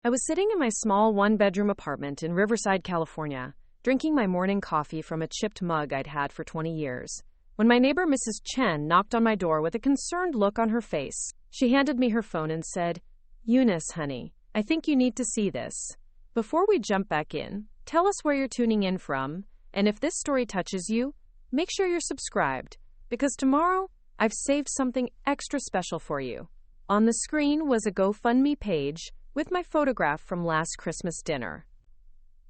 I was sitting in my small one-bedroom apartment in Riverside, California, drinking my morning coffee from a chipped mug I'd had for 20 years, when my neighbor Mrs. Chen knocked on my door with a concerned look on her face. She handed me her phone and said, "Eunice, honey, I think you need to see this. Before we jump back in, tell us where you're tuning in from, and if this story touches you, make sure you're subscribed, because tomorrow I've saved something extra special for you." On the screen was a GoFundMe page with my photograph from last Christmas dinner.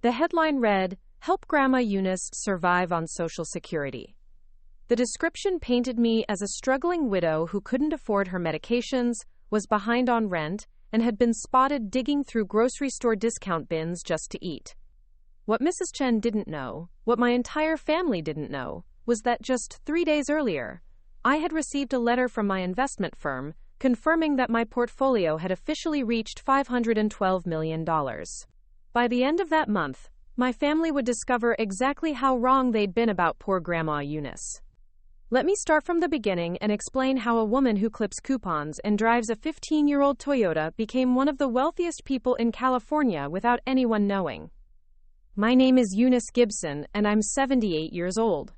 The headline read, "Help Grandma Eunice Survive on Social Security." The description painted me as a struggling widow who couldn't afford her medications, was behind on rent, and had been spotted digging through grocery store discount bins just to eat. What Mrs. Chen didn't know, what my entire family didn't know, was that just 3 days earlier, I had received a letter from my investment firm confirming that my portfolio had officially reached $512 million. By the end of that month, my family would discover exactly how wrong they'd been about poor Grandma Eunice. Let me start from the beginning and explain how a woman who clips coupons and drives a 15-year-old Toyota became one of the wealthiest people in California without anyone knowing. My name is Eunice Gibson, and I'm 78 years old.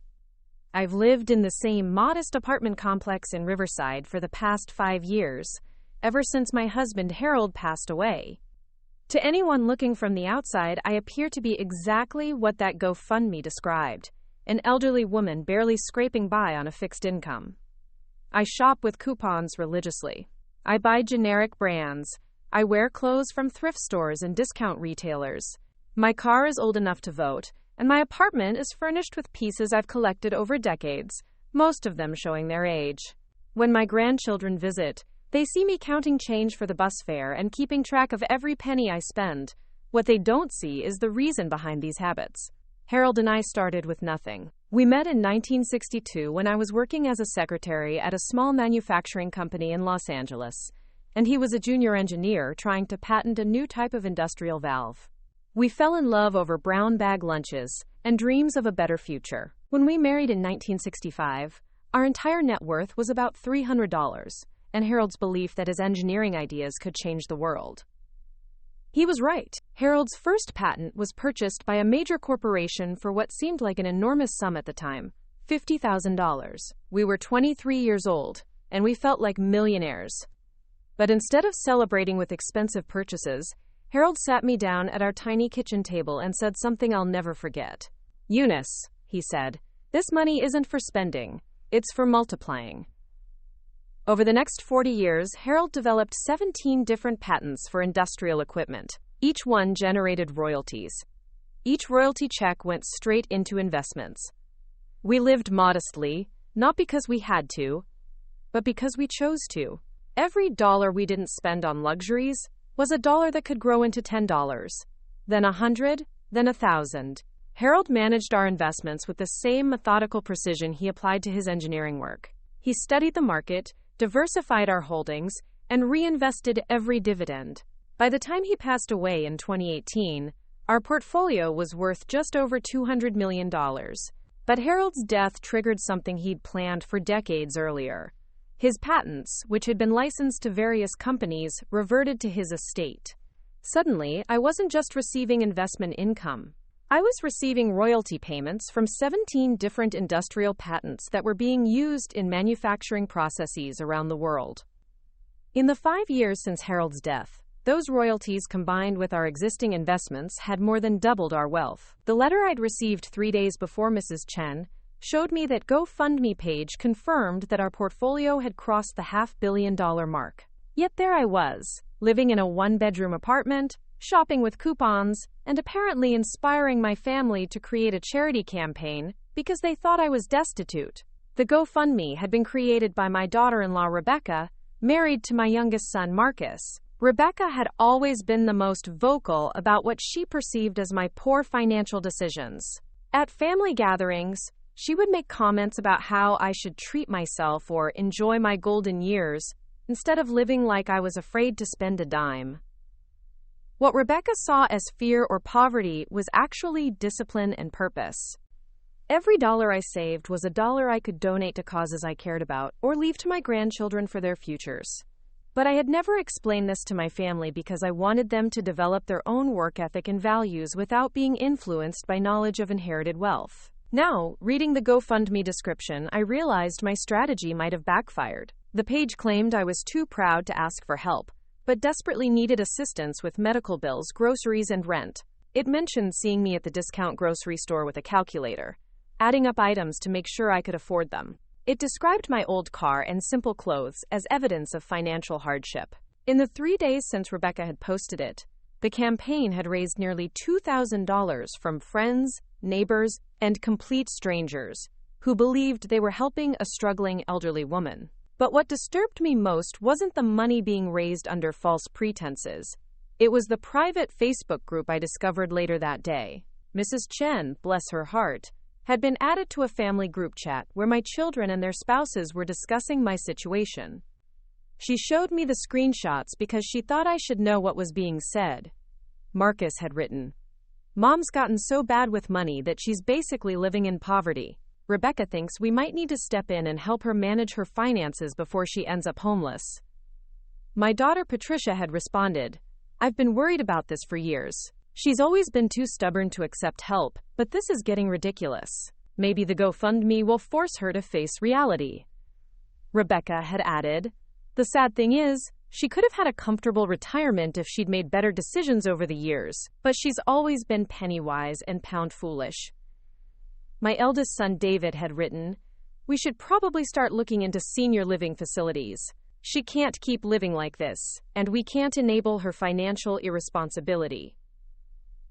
I've lived in the same modest apartment complex in Riverside for the past 5 years, ever since my husband Harold passed away. To anyone looking from the outside, I appear to be exactly what that GoFundMe described, an elderly woman barely scraping by on a fixed income. I shop with coupons religiously. I buy generic brands. I wear clothes from thrift stores and discount retailers. My car is old enough to vote, and my apartment is furnished with pieces I've collected over decades, most of them showing their age. When my grandchildren visit, they see me counting change for the bus fare and keeping track of every penny I spend. What they don't see is the reason behind these habits. Harold and I started with nothing. We met in 1962 when I was working as a secretary at a small manufacturing company in Los Angeles, and he was a junior engineer trying to patent a new type of industrial valve. We fell in love over brown bag lunches and dreams of a better future. When we married in 1965, our entire net worth was about $300, and Harold's belief that his engineering ideas could change the world. He was right. Harold's first patent was purchased by a major corporation for what seemed like an enormous sum at the time, $50,000. We were 23 years old, and we felt like millionaires. But instead of celebrating with expensive purchases, Harold sat me down at our tiny kitchen table and said something I'll never forget. "Eunice," he said, "this money isn't for spending, it's for multiplying." Over the next 40 years, Harold developed 17 different patents for industrial equipment. Each one generated royalties. Each royalty check went straight into investments. We lived modestly, not because we had to, but because we chose to. Every dollar we didn't spend on luxuries was a dollar that could grow into $10, then $100, then $1,000. Harold managed our investments with the same methodical precision he applied to his engineering work. He studied the market, diversified our holdings, and reinvested every dividend. By the time he passed away in 2018, our portfolio was worth just over $200 million. But Harold's death triggered something he'd planned for decades earlier. His patents, which had been licensed to various companies, reverted to his estate. Suddenly, I wasn't just receiving investment income. I was receiving royalty payments from 17 different industrial patents that were being used in manufacturing processes around the world. In the 5 years since Harold's death, those royalties combined with our existing investments had more than doubled our wealth. The letter I'd received 3 days before Mrs. Chen showed me that GoFundMe page confirmed that our portfolio had crossed the $500 million mark. Yet there I was, living in a one-bedroom apartment, shopping with coupons, and apparently inspiring my family to create a charity campaign because they thought I was destitute. The GoFundMe had been created by my daughter-in-law Rebecca, married to my youngest son Marcus. Rebecca had always been the most vocal about what she perceived as my poor financial decisions. At family gatherings, she would make comments about how I should treat myself or enjoy my golden years, instead of living like I was afraid to spend a dime. What Rebecca saw as fear or poverty was actually discipline and purpose. Every dollar I saved was a dollar I could donate to causes I cared about or leave to my grandchildren for their futures. But I had never explained this to my family because I wanted them to develop their own work ethic and values without being influenced by knowledge of inherited wealth. Now, reading the GoFundMe description, I realized my strategy might have backfired. The page claimed I was too proud to ask for help, but desperately needed assistance with medical bills, groceries, and rent. It mentioned seeing me at the discount grocery store with a calculator, adding up items to make sure I could afford them. It described my old car and simple clothes as evidence of financial hardship. In the 3 days since Rebecca had posted it, the campaign had raised nearly $2,000 from friends, neighbors, and complete strangers who believed they were helping a struggling elderly woman. But what disturbed me most wasn't the money being raised under false pretenses. It was the private Facebook group I discovered later that day. Mrs. Chen, bless her heart, had been added to a family group chat where my children and their spouses were discussing my situation. She showed me the screenshots because she thought I should know what was being said. Marcus had written, "Mom's gotten so bad with money that she's basically living in poverty. Rebecca thinks we might need to step in and help her manage her finances before she ends up homeless." My daughter Patricia had responded, "I've been worried about this for years. She's always been too stubborn to accept help, but this is getting ridiculous. Maybe the GoFundMe will force her to face reality." Rebecca had added, "The sad thing is, she could have had a comfortable retirement if she'd made better decisions over the years, but she's always been penny-wise and pound-foolish." My eldest son David had written, "We should probably start looking into senior living facilities. She can't keep living like this, and we can't enable her financial irresponsibility."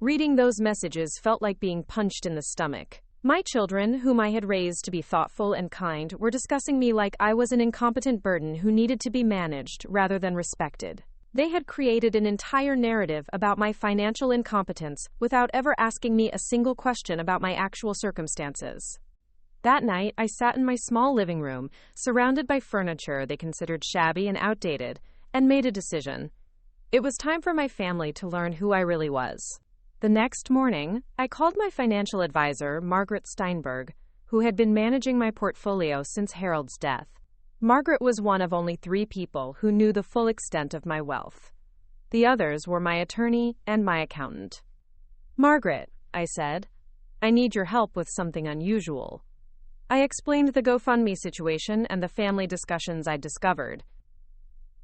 Reading those messages felt like being punched in the stomach. My children, whom I had raised to be thoughtful and kind, were discussing me like I was an incompetent burden who needed to be managed rather than respected. They had created an entire narrative about my financial incompetence without ever asking me a single question about my actual circumstances. That night, I sat in my small living room, surrounded by furniture they considered shabby and outdated, and made a decision. It was time for my family to learn who I really was. The next morning, I called my financial advisor, Margaret Steinberg, who had been managing my portfolio since Harold's death. Margaret was one of only 3 people who knew the full extent of my wealth. The others were my attorney and my accountant. "Margaret," I said, "I need your help with something unusual." I explained the GoFundMe situation and the family discussions I'd discovered.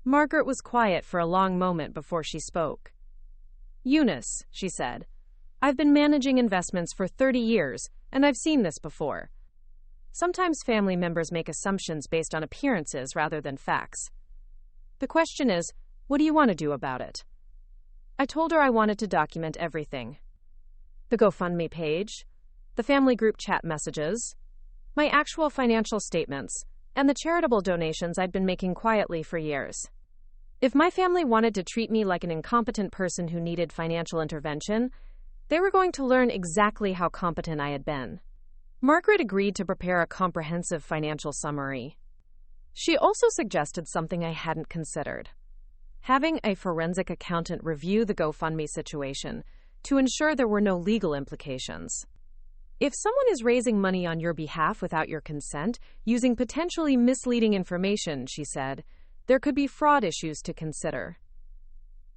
Margaret was quiet for a long moment before she spoke. "Eunice," she said, "I've been managing investments for 30 years, and I've seen this before. Sometimes family members make assumptions based on appearances rather than facts. The question is, what do you want to do about it?" I told her I wanted to document everything. The GoFundMe page, the family group chat messages, my actual financial statements, and the charitable donations I'd been making quietly for years. If my family wanted to treat me like an incompetent person who needed financial intervention, they were going to learn exactly how competent I had been. Margaret agreed to prepare a comprehensive financial summary. She also suggested something I hadn't considered: having a forensic accountant review the GoFundMe situation to ensure there were no legal implications. If someone is raising money on your behalf without your consent, using potentially misleading information, she said, there could be fraud issues to consider.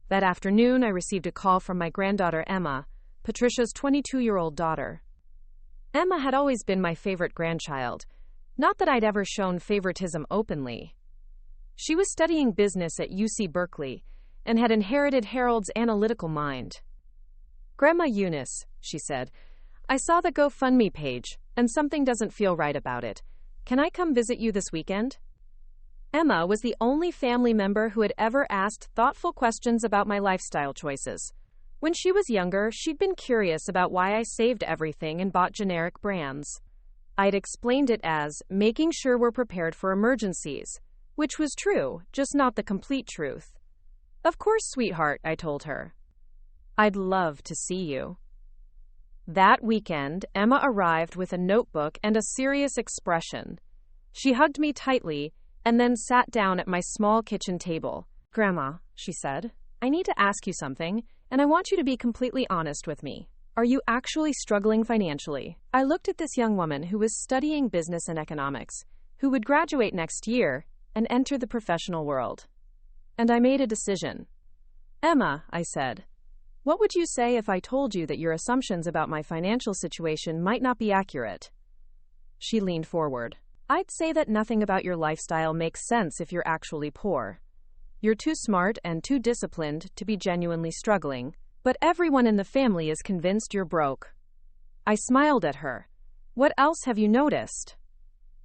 That afternoon, I received a call from my granddaughter Emma, Patricia's 22-year-old daughter. Emma had always been my favorite grandchild, not that I'd ever shown favoritism openly. She was studying business at UC Berkeley and had inherited Harold's analytical mind. "Grandma Eunice," she said, "I saw the GoFundMe page, and something doesn't feel right about it. Can I come visit you this weekend?" Emma was the only family member who had ever asked thoughtful questions about my lifestyle choices. When she was younger, she'd been curious about why I saved everything and bought generic brands. I'd explained it as making sure we're prepared for emergencies, which was true, just not the complete truth. "Of course, sweetheart," I told her. "I'd love to see you." That weekend, Emma arrived with a notebook and a serious expression. She hugged me tightly and then sat down at my small kitchen table. "Grandma," she said, "I need to ask you something, and I want you to be completely honest with me. Are you actually struggling financially?" I looked at this young woman who was studying business and economics, who would graduate next year and enter the professional world. and I made a decision. Emma, I said, what would you say if I told you that your assumptions about my financial situation might not be accurate? She leaned forward. I'd say that nothing about your lifestyle makes sense if you're actually poor. You're too smart and too disciplined to be genuinely struggling, but everyone in the family is convinced you're broke. I smiled at her. What else have you noticed?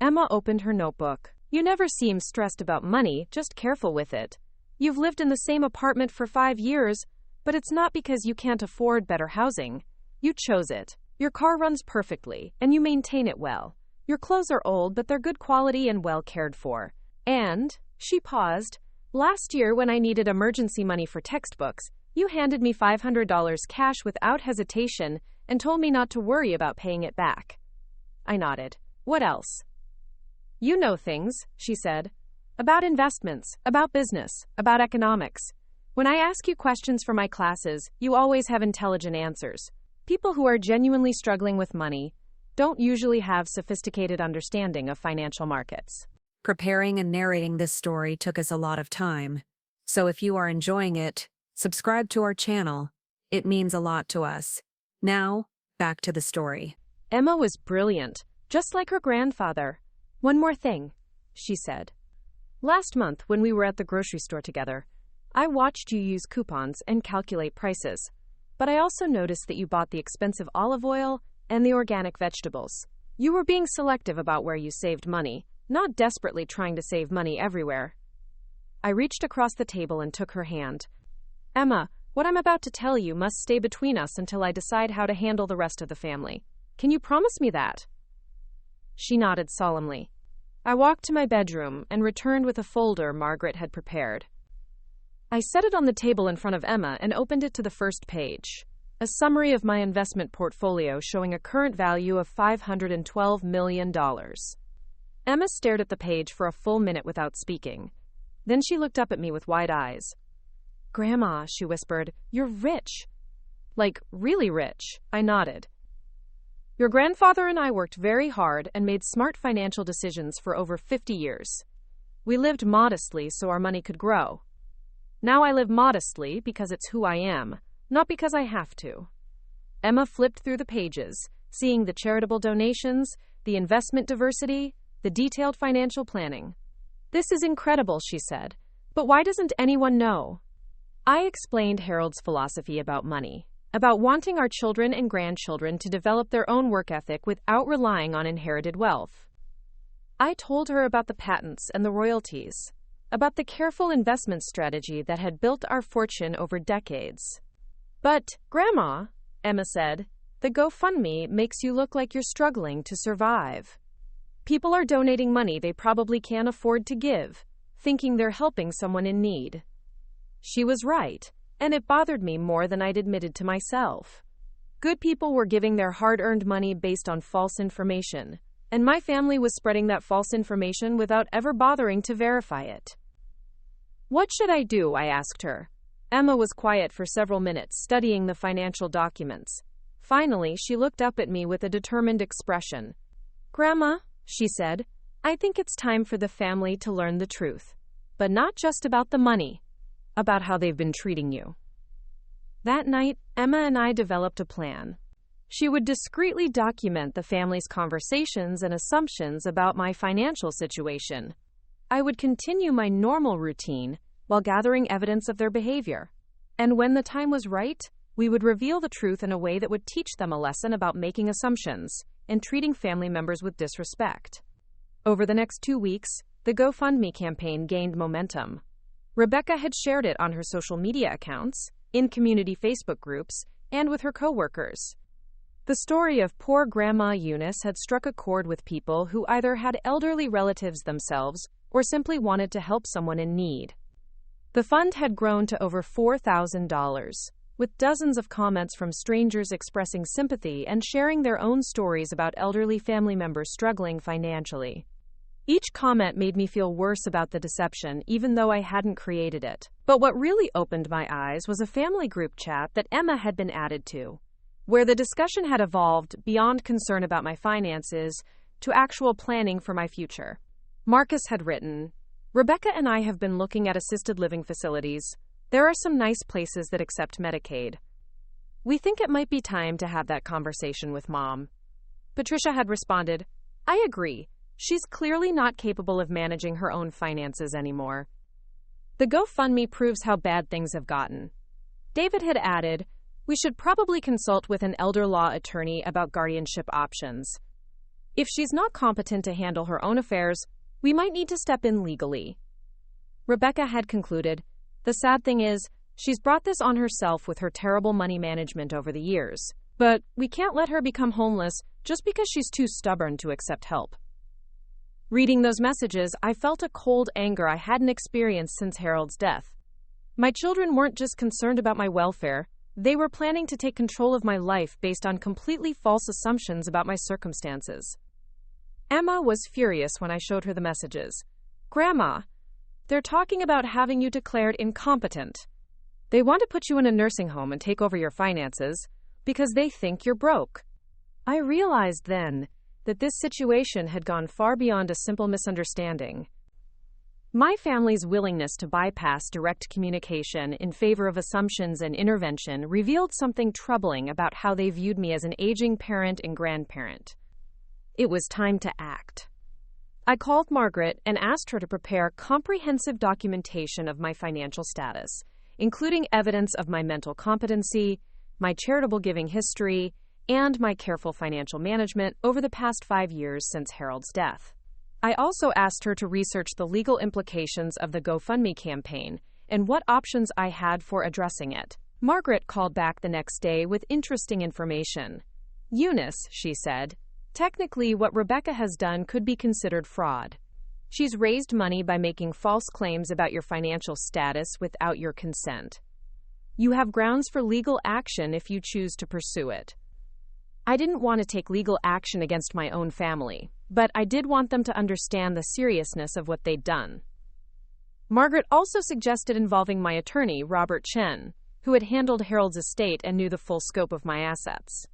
Emma opened her notebook. You never seem stressed about money, just careful with it. You've lived in the same apartment for 5 years, but it's not because you can't afford better housing. You chose it. Your car runs perfectly, and you maintain it well. Your clothes are old, but they're good quality and well cared for. And, she paused, last year when I needed emergency money for textbooks, you handed me $500 cash without hesitation and told me not to worry about paying it back. I nodded. What else? You know things, she said. About investments, about business, about economics. When I ask you questions for my classes, you always have intelligent answers. People who are genuinely struggling with money don't usually have sophisticated understanding of financial markets. Preparing and narrating this story took us a lot of time. So if you are enjoying it, subscribe to our channel. It means a lot to us. Now, back to the story. Emma was brilliant, just like her grandfather. One more thing, she said. Last month, when we were at the grocery store together, I watched you use coupons and calculate prices. But I also noticed that you bought the expensive olive oil and the organic vegetables. You were being selective about where you saved money, not desperately trying to save money everywhere. I reached across the table and took her hand. Emma, what I'm about to tell you must stay between us until I decide how to handle the rest of the family. Can you promise me that? She nodded solemnly. I walked to my bedroom and returned with a folder Margaret had prepared. I set it on the table in front of Emma and opened it to the first page. A summary of my investment portfolio showing a current value of $512 million. Emma stared at the page for a full minute without speaking. Then she looked up at me with wide eyes. Grandma, she whispered, you're rich. Like, really rich, I nodded. Your grandfather and I worked very hard and made smart financial decisions for over 50 years. We lived modestly so our money could grow. Now I live modestly because it's who I am, not because I have to. Emma flipped through the pages, seeing the charitable donations, the investment diversity, the detailed financial planning. This is incredible, she said. But why doesn't anyone know? I explained Harold's philosophy about money, about wanting our children and grandchildren to develop their own work ethic without relying on inherited wealth. I told her about the patents and the royalties, about the careful investment strategy that had built our fortune over decades. But, Grandma, Emma said, the GoFundMe makes you look like you're struggling to survive. People are donating money they probably can't afford to give, thinking they're helping someone in need. She was right, and it bothered me more than I'd admitted to myself. Good people were giving their hard-earned money based on false information, and my family was spreading that false information without ever bothering to verify it. What should I do? I asked her. Emma was quiet for several minutes, studying the financial documents. Finally, she looked up at me with a determined expression. Grandma, she said, I think it's time for the family to learn the truth. But not just about the money, about how they've been treating you. That night, Emma and I developed a plan. She would discreetly document the family's conversations and assumptions about my financial situation. I would continue my normal routine while gathering evidence of their behavior. And when the time was right, we would reveal the truth in a way that would teach them a lesson about making assumptions and treating family members with disrespect. Over the next 2 weeks, the GoFundMe campaign gained momentum. Rebecca had shared it on her social media accounts, in community Facebook groups, and with her coworkers. The story of poor Grandma Eunice had struck a chord with people who either had elderly relatives themselves or simply wanted to help someone in need. The fund had grown to over $4,000, with dozens of comments from strangers expressing sympathy and sharing their own stories about elderly family members struggling financially. Each comment made me feel worse about the deception, even though I hadn't created it. But what really opened my eyes was a family group chat that Emma had been added to, where the discussion had evolved beyond concern about my finances to actual planning for my future. Marcus had written, Rebecca and I have been looking at assisted living facilities. There are some nice places that accept Medicaid. We think it might be time to have that conversation with Mom. Patricia had responded, I agree. She's clearly not capable of managing her own finances anymore. The GoFundMe proves how bad things have gotten. David had added, we should probably consult with an elder law attorney about guardianship options. If she's not competent to handle her own affairs, we might need to step in legally. Rebecca had concluded, the sad thing is, she's brought this on herself with her terrible money management over the years. But we can't let her become homeless just because she's too stubborn to accept help. Reading those messages, I felt a cold anger I hadn't experienced since Harold's death. My children weren't just concerned about my welfare, they were planning to take control of my life based on completely false assumptions about my circumstances. Emma was furious when I showed her the messages. Grandma, they're talking about having you declared incompetent. They want to put you in a nursing home and take over your finances because they think you're broke. I realized then that this situation had gone far beyond a simple misunderstanding. My family's willingness to bypass direct communication in favor of assumptions and intervention revealed something troubling about how they viewed me as an aging parent and grandparent. It was time to act. I called Margaret and asked her to prepare comprehensive documentation of my financial status, including evidence of my mental competency, my charitable giving history, and my careful financial management over the past 5 years since Harold's death. I also asked her to research the legal implications of the GoFundMe campaign and what options I had for addressing it. Margaret called back the next day with interesting information. Eunice, she said, technically what Rebecca has done could be considered fraud. She's raised money by making false claims about your financial status without your consent. You have grounds for legal action if you choose to pursue it. I didn't want to take legal action against my own family, but I did want them to understand the seriousness of what they'd done. Margaret also suggested involving my attorney, Robert Chen, who had handled Harold's estate and knew the full scope of my assets.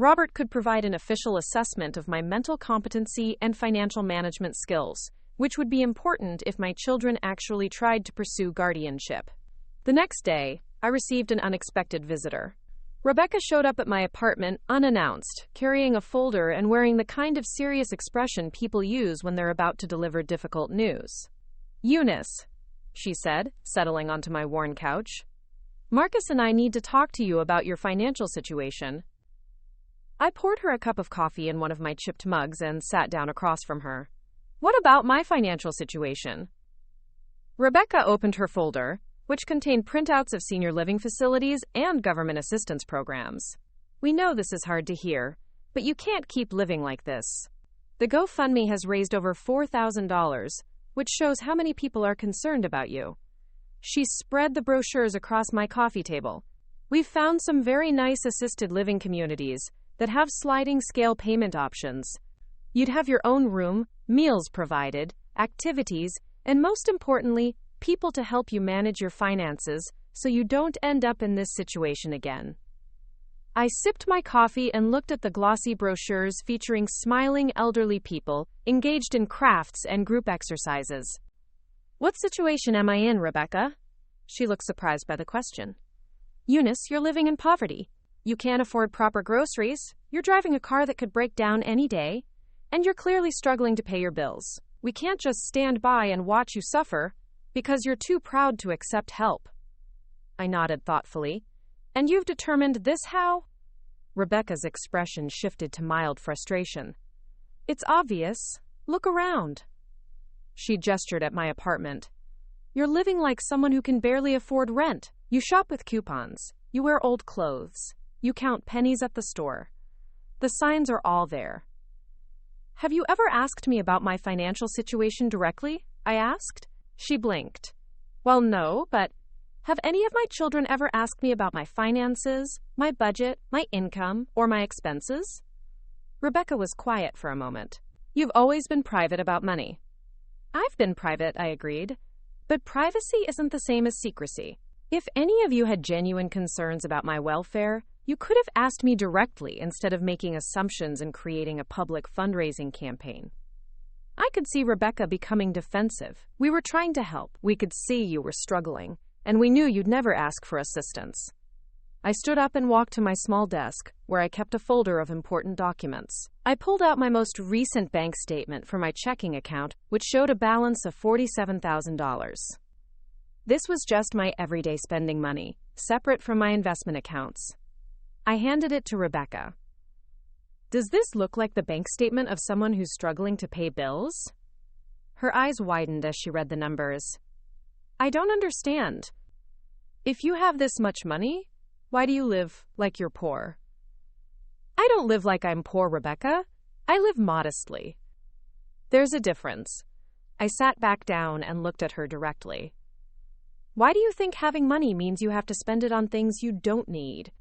Robert could provide an official assessment of my mental competency and financial management skills, which would be important if my children actually tried to pursue guardianship. The next day, I received an unexpected visitor. Rebecca showed up at my apartment unannounced, carrying a folder and wearing the kind of serious expression people use when they're about to deliver difficult news. Eunice, she said, settling onto my worn couch. Marcus and I need to talk to you about your financial situation. I poured her a cup of coffee in one of my chipped mugs and sat down across from her. What about my financial situation? Rebecca opened her folder, which contained printouts of senior living facilities and government assistance programs. We know this is hard to hear, but you can't keep living like this. The GoFundMe has raised over $4,000, which shows how many people are concerned about you. She spread the brochures across my coffee table. We've found some very nice assisted living communities that have sliding scale payment options. You'd have your own room, meals provided, activities, and most importantly, people to help you manage your finances so you don't end up in this situation again. I sipped my coffee and looked at the glossy brochures featuring smiling elderly people engaged in crafts and group exercises. What situation am I in, Rebecca? She looked surprised by the question. Eunice, you're living in poverty. You can't afford proper groceries, you're driving a car that could break down any day, and you're clearly struggling to pay your bills. We can't just stand by and watch you suffer because you're too proud to accept help. I nodded thoughtfully. And you've determined this how? Rebecca's expression shifted to mild frustration. It's obvious. Look around. She gestured at my apartment. You're living like someone who can barely afford rent. You shop with coupons. You wear old clothes. You count pennies at the store. The signs are all there. Have you ever asked me about my financial situation directly? I asked. She blinked. Well, no, but have any of my children ever asked me about my finances, my budget, my income, or my expenses? Rebecca was quiet for a moment. You've always been private about money. I've been private, I agreed. But privacy isn't the same as secrecy. If any of you had genuine concerns about my welfare, you could have asked me directly instead of making assumptions and creating a public fundraising campaign. I could see Rebecca becoming defensive. We were trying to help. We could see you were struggling, and we knew you'd never ask for assistance. I stood up and walked to my small desk, where I kept a folder of important documents. I pulled out my most recent bank statement for my checking account, which showed a balance of $47,000. This was just my everyday spending money, separate from my investment accounts. I handed it to Rebecca. Does this look like the bank statement of someone who's struggling to pay bills? Her eyes widened as she read the numbers. I don't understand. If you have this much money, why do you live like you're poor? I don't live like I'm poor, Rebecca. I live modestly. There's a difference. I sat back down and looked at her directly. Why do you think having money means you have to spend it on things you don't need?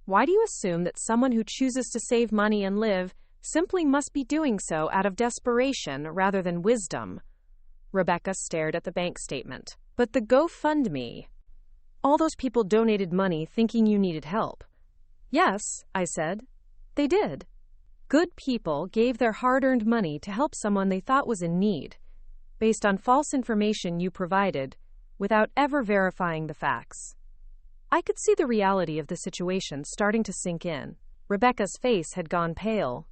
Why do you assume that someone who chooses to save money and live simply must be doing so out of desperation rather than wisdom? Rebecca stared at the bank statement. But the GoFundMe. All those people donated money thinking you needed help. Yes, I said. They did. Good people gave their hard-earned money to help someone they thought was in need, based on false information you provided, without ever verifying the facts. I could see the reality of the situation starting to sink in. Rebecca's face had gone pale.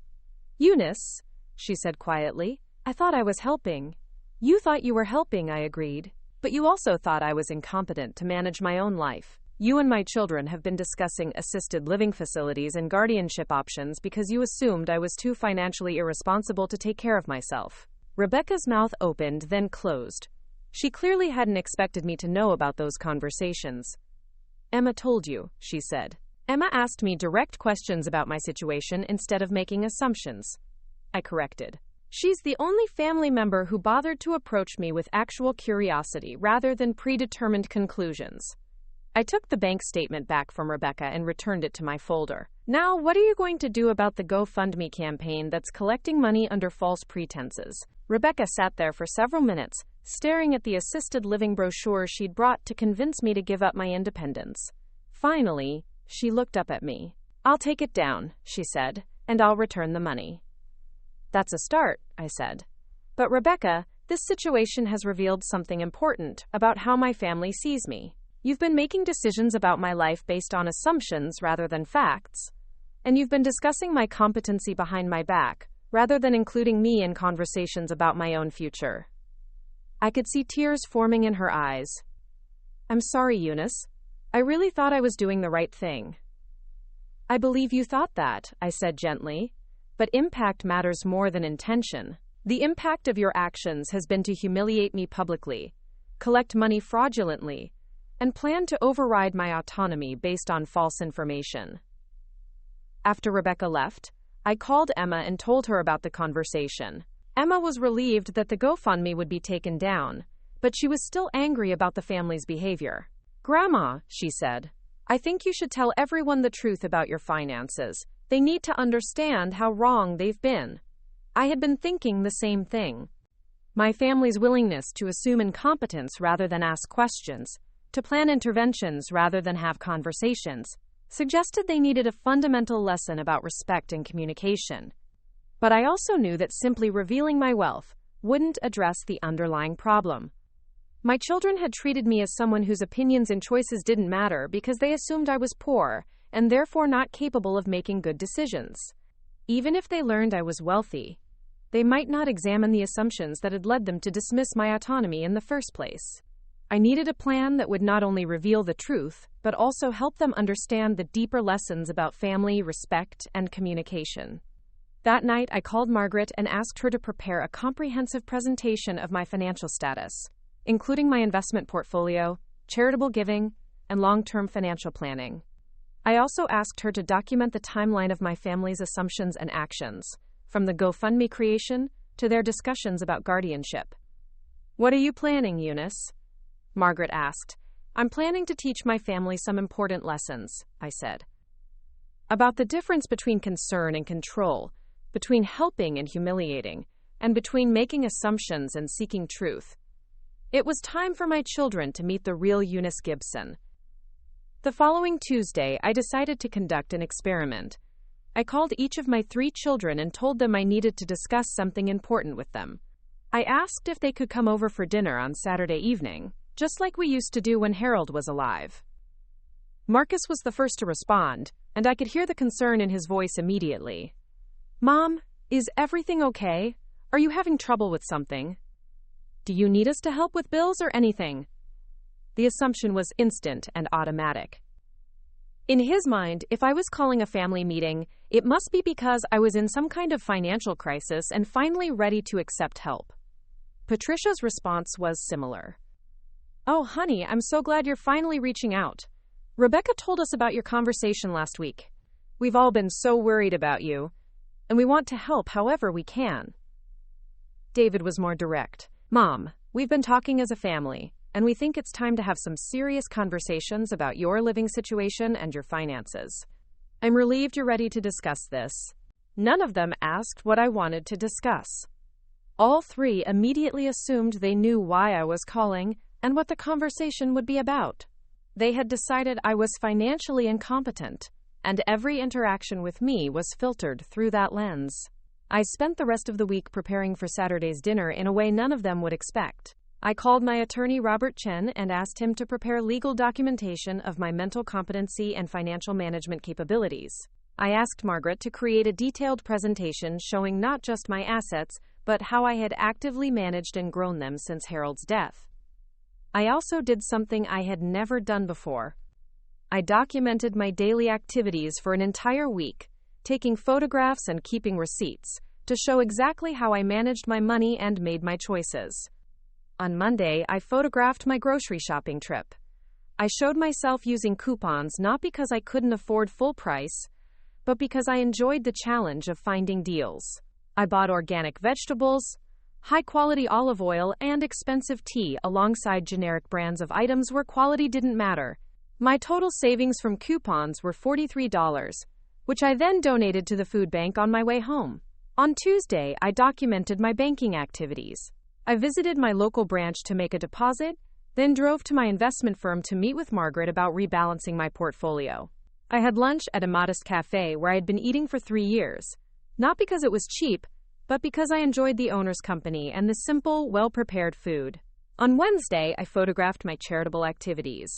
Eunice, she said quietly, I thought I was helping. You thought you were helping, I agreed. But you also thought I was incompetent to manage my own life. You and my children have been discussing assisted living facilities and guardianship options because you assumed I was too financially irresponsible to take care of myself. Rebecca's mouth opened, then closed. She clearly hadn't expected me to know about those conversations. Emma told you, she said. Emma asked me direct questions about my situation instead of making assumptions. I corrected. She's the only family member who bothered to approach me with actual curiosity rather than predetermined conclusions. I took the bank statement back from Rebecca and returned it to my folder. Now, what are you going to do about the GoFundMe campaign that's collecting money under false pretenses? Rebecca sat there for several minutes, staring at the assisted living brochure she'd brought to convince me to give up my independence. Finally, she looked up at me. I'll take it down, she said, and I'll return the money. That's a start, I said. But Rebecca, this situation has revealed something important about how my family sees me. You've been making decisions about my life based on assumptions rather than facts, and you've been discussing my competency behind my back, rather than including me in conversations about my own future. I could see tears forming in her eyes. I'm sorry, Eunice. I really thought I was doing the right thing. I believe you thought that, I said gently, but impact matters more than intention. The impact of your actions has been to humiliate me publicly, collect money fraudulently, and plan to override my autonomy based on false information. After Rebecca left, I called Emma and told her about the conversation. Emma was relieved that the GoFundMe would be taken down, but she was still angry about the family's behavior. Grandma, she said, I think you should tell everyone the truth about your finances. They need to understand how wrong they've been. I had been thinking the same thing. My family's willingness to assume incompetence rather than ask questions, to plan interventions rather than have conversations, suggested they needed a fundamental lesson about respect and communication. But I also knew that simply revealing my wealth wouldn't address the underlying problem. My children had treated me as someone whose opinions and choices didn't matter because they assumed I was poor and therefore not capable of making good decisions. Even if they learned I was wealthy, they might not examine the assumptions that had led them to dismiss my autonomy in the first place. I needed a plan that would not only reveal the truth, but also help them understand the deeper lessons about family, respect, and communication. That night, I called Margaret and asked her to prepare a comprehensive presentation of my financial status, including my investment portfolio, charitable giving, and long-term financial planning. I also asked her to document the timeline of my family's assumptions and actions, from the GoFundMe creation to their discussions about guardianship. What are you planning, Eunice? Margaret asked. I'm planning to teach my family some important lessons, I said. About the difference between concern and control, between helping and humiliating, and between making assumptions and seeking truth. It was time for my children to meet the real Eunice Gibson. The following Tuesday, I decided to conduct an experiment. I called each of my 3 children and told them I needed to discuss something important with them. I asked if they could come over for dinner on Saturday evening, just like we used to do when Harold was alive. Marcus was the first to respond, and I could hear the concern in his voice immediately. "Mom, is everything okay? Are you having trouble with something? Do you need us to help with bills or anything?" The assumption was instant and automatic. In his mind, if I was calling a family meeting, it must be because I was in some kind of financial crisis and finally ready to accept help. Patricia's response was similar. "Oh, honey, I'm so glad you're finally reaching out. Rebecca told us about your conversation last week. We've all been so worried about you, and we want to help however we can." David was more direct. "Mom, we've been talking as a family, and we think it's time to have some serious conversations about your living situation and your finances. I'm relieved you're ready to discuss this." None of them asked what I wanted to discuss. All 3 immediately assumed they knew why I was calling and what the conversation would be about. They had decided I was financially incompetent, and every interaction with me was filtered through that lens. I spent the rest of the week preparing for Saturday's dinner in a way none of them would expect. I called my attorney Robert Chen and asked him to prepare legal documentation of my mental competency and financial management capabilities. I asked Margaret to create a detailed presentation showing not just my assets, but how I had actively managed and grown them since Harold's death. I also did something I had never done before. I documented my daily activities for an entire week, taking photographs and keeping receipts, to show exactly how I managed my money and made my choices. On Monday, I photographed my grocery shopping trip. I showed myself using coupons not because I couldn't afford full price, but because I enjoyed the challenge of finding deals. I bought organic vegetables, high-quality olive oil, and expensive tea alongside generic brands of items where quality didn't matter. My total savings from coupons were $43, which I then donated to the food bank on my way home. On Tuesday, I documented my banking activities. I visited my local branch to make a deposit, then drove to my investment firm to meet with Margaret about rebalancing my portfolio. I had lunch at a modest cafe where I had been eating for 3 years, not because it was cheap, but because I enjoyed the owner's company and the simple, well-prepared food. On Wednesday, I photographed my charitable activities.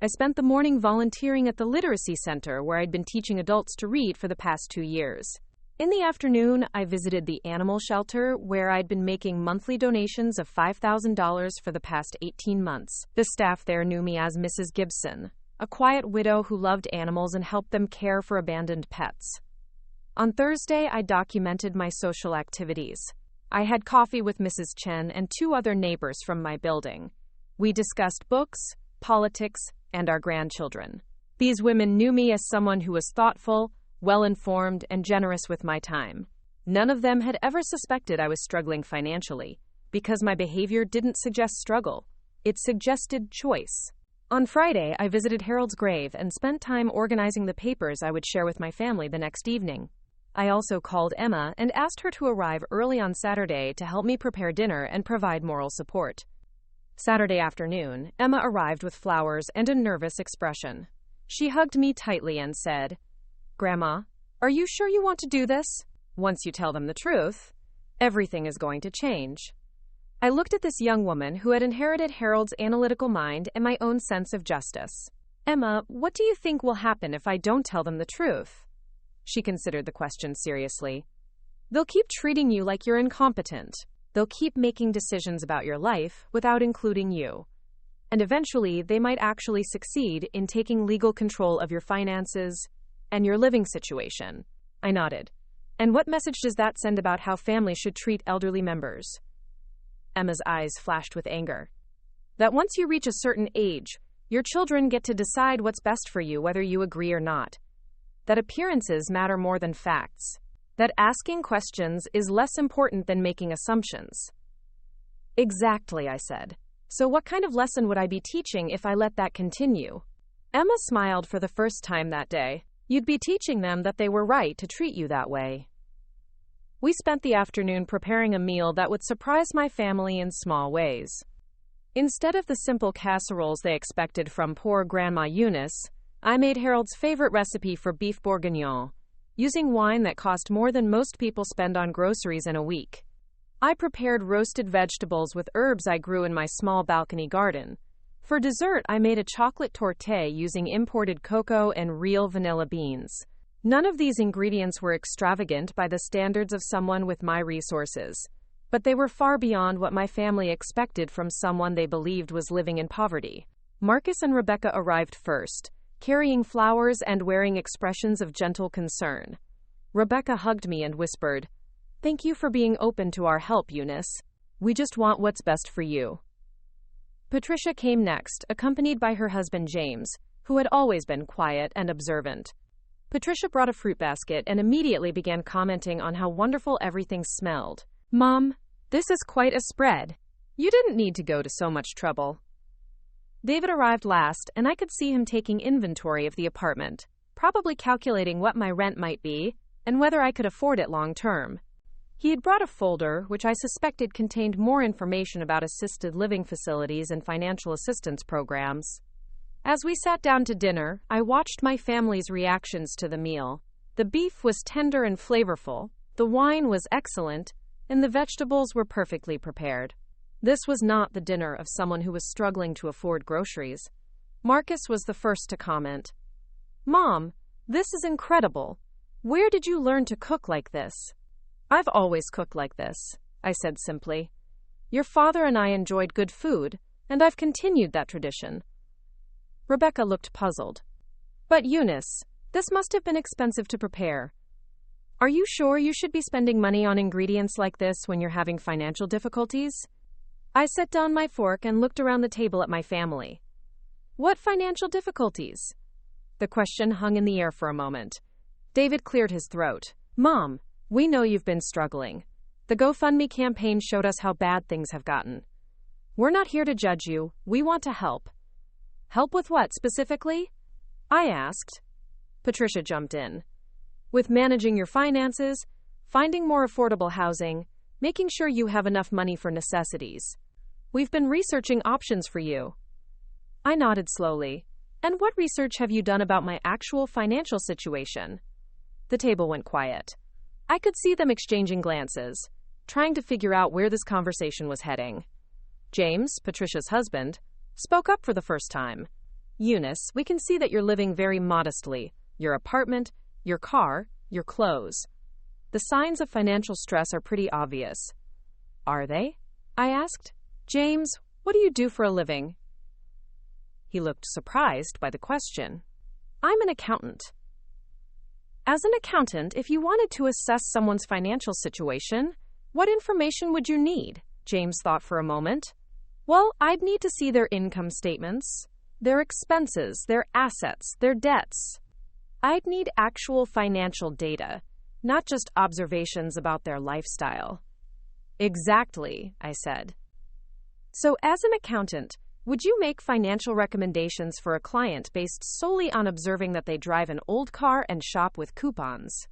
I spent the morning volunteering at the literacy center where I'd been teaching adults to read for the past 2 years. In the afternoon, I visited the animal shelter where I'd been making monthly donations of $5,000 for the past 18 months. The staff there knew me as Mrs. Gibson, a quiet widow who loved animals and helped them care for abandoned pets. On Thursday, I documented my social activities. I had coffee with Mrs. Chen and 2 other neighbors from my building. We discussed books, politics, and our grandchildren. These women knew me as someone who was thoughtful, well-informed, and generous with my time. None of them had ever suspected I was struggling financially, because my behavior didn't suggest struggle. It suggested choice. On Friday, I visited Harold's grave and spent time organizing the papers I would share with my family the next evening. I also called Emma and asked her to arrive early on Saturday to help me prepare dinner and provide moral support. Saturday afternoon, Emma arrived with flowers and a nervous expression. She hugged me tightly and said, "Grandma, are you sure you want to do this? Once you tell them the truth, everything is going to change." I looked at this young woman who had inherited Harold's analytical mind and my own sense of justice. "Emma, what do you think will happen if I don't tell them the truth?" She considered the question seriously. "They'll keep treating you like you're incompetent. They'll keep making decisions about your life without including you. And eventually, they might actually succeed in taking legal control of your finances and your living situation." I nodded. "And what message does that send about how families should treat elderly members?" Emma's eyes flashed with anger. "That once you reach a certain age, your children get to decide what's best for you whether you agree or not. That appearances matter more than facts. That asking questions is less important than making assumptions." "Exactly," I said. "So what kind of lesson would I be teaching if I let that continue?" Emma smiled for the first time that day. "You'd be teaching them that they were right to treat you that way." We spent the afternoon preparing a meal that would surprise my family in small ways. Instead of the simple casseroles they expected from poor Grandma Eunice, I made Harold's favorite recipe for beef bourguignon. using wine that cost more than most people spend on groceries in a week. I prepared roasted vegetables with herbs I grew in my small balcony garden. For dessert, I made a chocolate torte using imported cocoa and real vanilla beans. None of these ingredients were extravagant by the standards of someone with my resources, but they were far beyond what my family expected from someone they believed was living in poverty. Marcus and Rebecca arrived first, carrying flowers and wearing expressions of gentle concern. Rebecca hugged me and whispered, "Thank you for being open to our help, Eunice. We just want what's best for you." Patricia came next, accompanied by her husband James, who had always been quiet and observant. Patricia brought a fruit basket and immediately began commenting on how wonderful everything smelled. "Mom, this is quite a spread. You didn't need to go to so much trouble." David arrived last, and I could see him taking inventory of the apartment, probably calculating what my rent might be and whether I could afford it long term. He had brought a folder, which I suspected contained more information about assisted living facilities and financial assistance programs. As we sat down to dinner, I watched my family's reactions to the meal. The beef was tender and flavorful, the wine was excellent, and the vegetables were perfectly prepared. This was not the dinner of someone who was struggling to afford groceries. Marcus was the first to comment. "Mom, this is incredible. Where did you learn to cook like this?" "I've always cooked like this," I said simply. "Your father and I enjoyed good food, and I've continued that tradition." Rebecca looked puzzled. "But Eunice, this must have been expensive to prepare. Are you sure you should be spending money on ingredients like this when you're having financial difficulties?" I set down my fork and looked around the table at my family. "What financial difficulties?" The question hung in the air for a moment. David cleared his throat. "Mom, we know you've been struggling. The GoFundMe campaign showed us how bad things have gotten. We're not here to judge you. We want to help." "Help with what, specifically?" I asked. Patricia jumped in. "With managing your finances, finding more affordable housing, making sure you have enough money for necessities. We've been researching options for you." I nodded slowly. "And what research have you done about my actual financial situation?" The table went quiet. I could see them exchanging glances, trying to figure out where this conversation was heading. James, Patricia's husband, spoke up for the first time. "Eunice, we can see that you're living very modestly. Your apartment, your car, your clothes. The signs of financial stress are pretty obvious." "Are they?" I asked. "James, what do you do for a living?" He looked surprised by the question. "I'm an accountant." "As an accountant, if you wanted to assess someone's financial situation, what information would you need?" James thought for a moment. "Well, I'd need to see their income statements, their expenses, their assets, their debts. I'd need actual financial data, not just observations about their lifestyle." "Exactly," I said. "So as an accountant, would you make financial recommendations for a client based solely on observing that they drive an old car and shop with coupons?"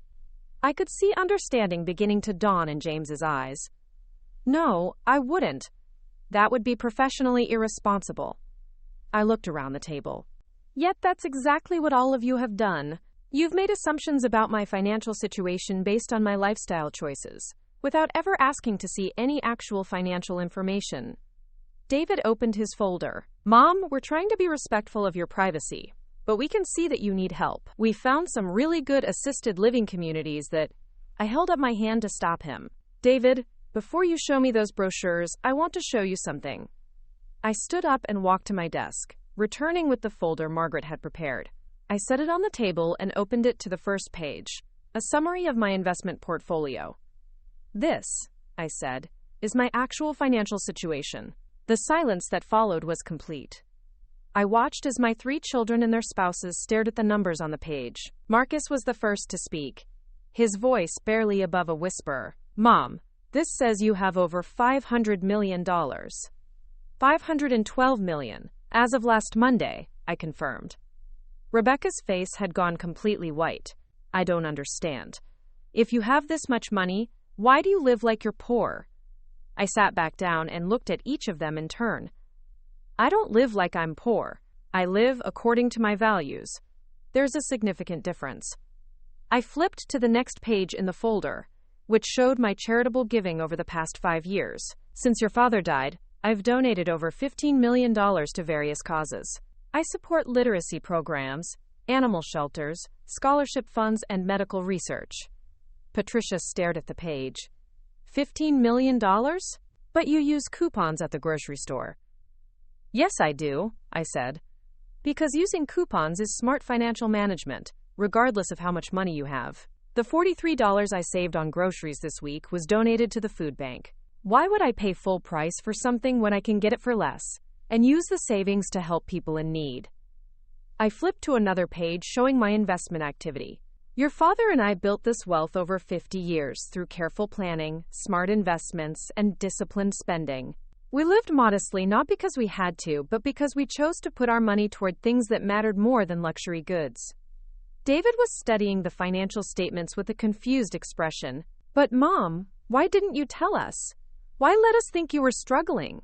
I could see understanding beginning to dawn in James's eyes. "No, I wouldn't. That would be professionally irresponsible." I looked around the table. "Yet that's exactly what all of you have done. You've made assumptions about my financial situation based on my lifestyle choices, without ever asking to see any actual financial information." David opened his folder. "Mom, we're trying to be respectful of your privacy, but we can see that you need help. We found some really good assisted living communities that—" I held up my hand to stop him. "David, before you show me those brochures, I want to show you something." I stood up and walked to my desk, returning with the folder Margaret had prepared. I set it on the table and opened it to the first page, a summary of my investment portfolio. "This," I said, "is my actual financial situation." The silence that followed was complete. I watched as my 3 children and their spouses stared at the numbers on the page. Marcus was the first to speak, his voice barely above a whisper. "Mom, this says you have over $500 million. $512 million, as of last Monday," I confirmed. Rebecca's face had gone completely white. "I don't understand. If you have this much money, why do you live like you're poor?" I sat back down and looked at each of them in turn. "I don't live like I'm poor. I live according to my values. There's a significant difference." I flipped to the next page in the folder, which showed my charitable giving over the past 5 years. Since your father died, I've donated over $15 million to various causes. I support literacy programs, animal shelters, scholarship funds, and medical research. Patricia stared at the page. $15 million? But you use coupons at the grocery store. Yes, I do, I said. Because using coupons is smart financial management, regardless of how much money you have. The $43 I saved on groceries this week was donated to the food bank. Why would I pay full price for something when I can get it for less, and use the savings to help people in need? I flipped to another page showing my investment activity. Your father and I built this wealth over 50 years through careful planning, smart investments, and disciplined spending. We lived modestly not because we had to, but because we chose to put our money toward things that mattered more than luxury goods. David was studying the financial statements with a confused expression. But Mom, why didn't you tell us? Why let us think you were struggling?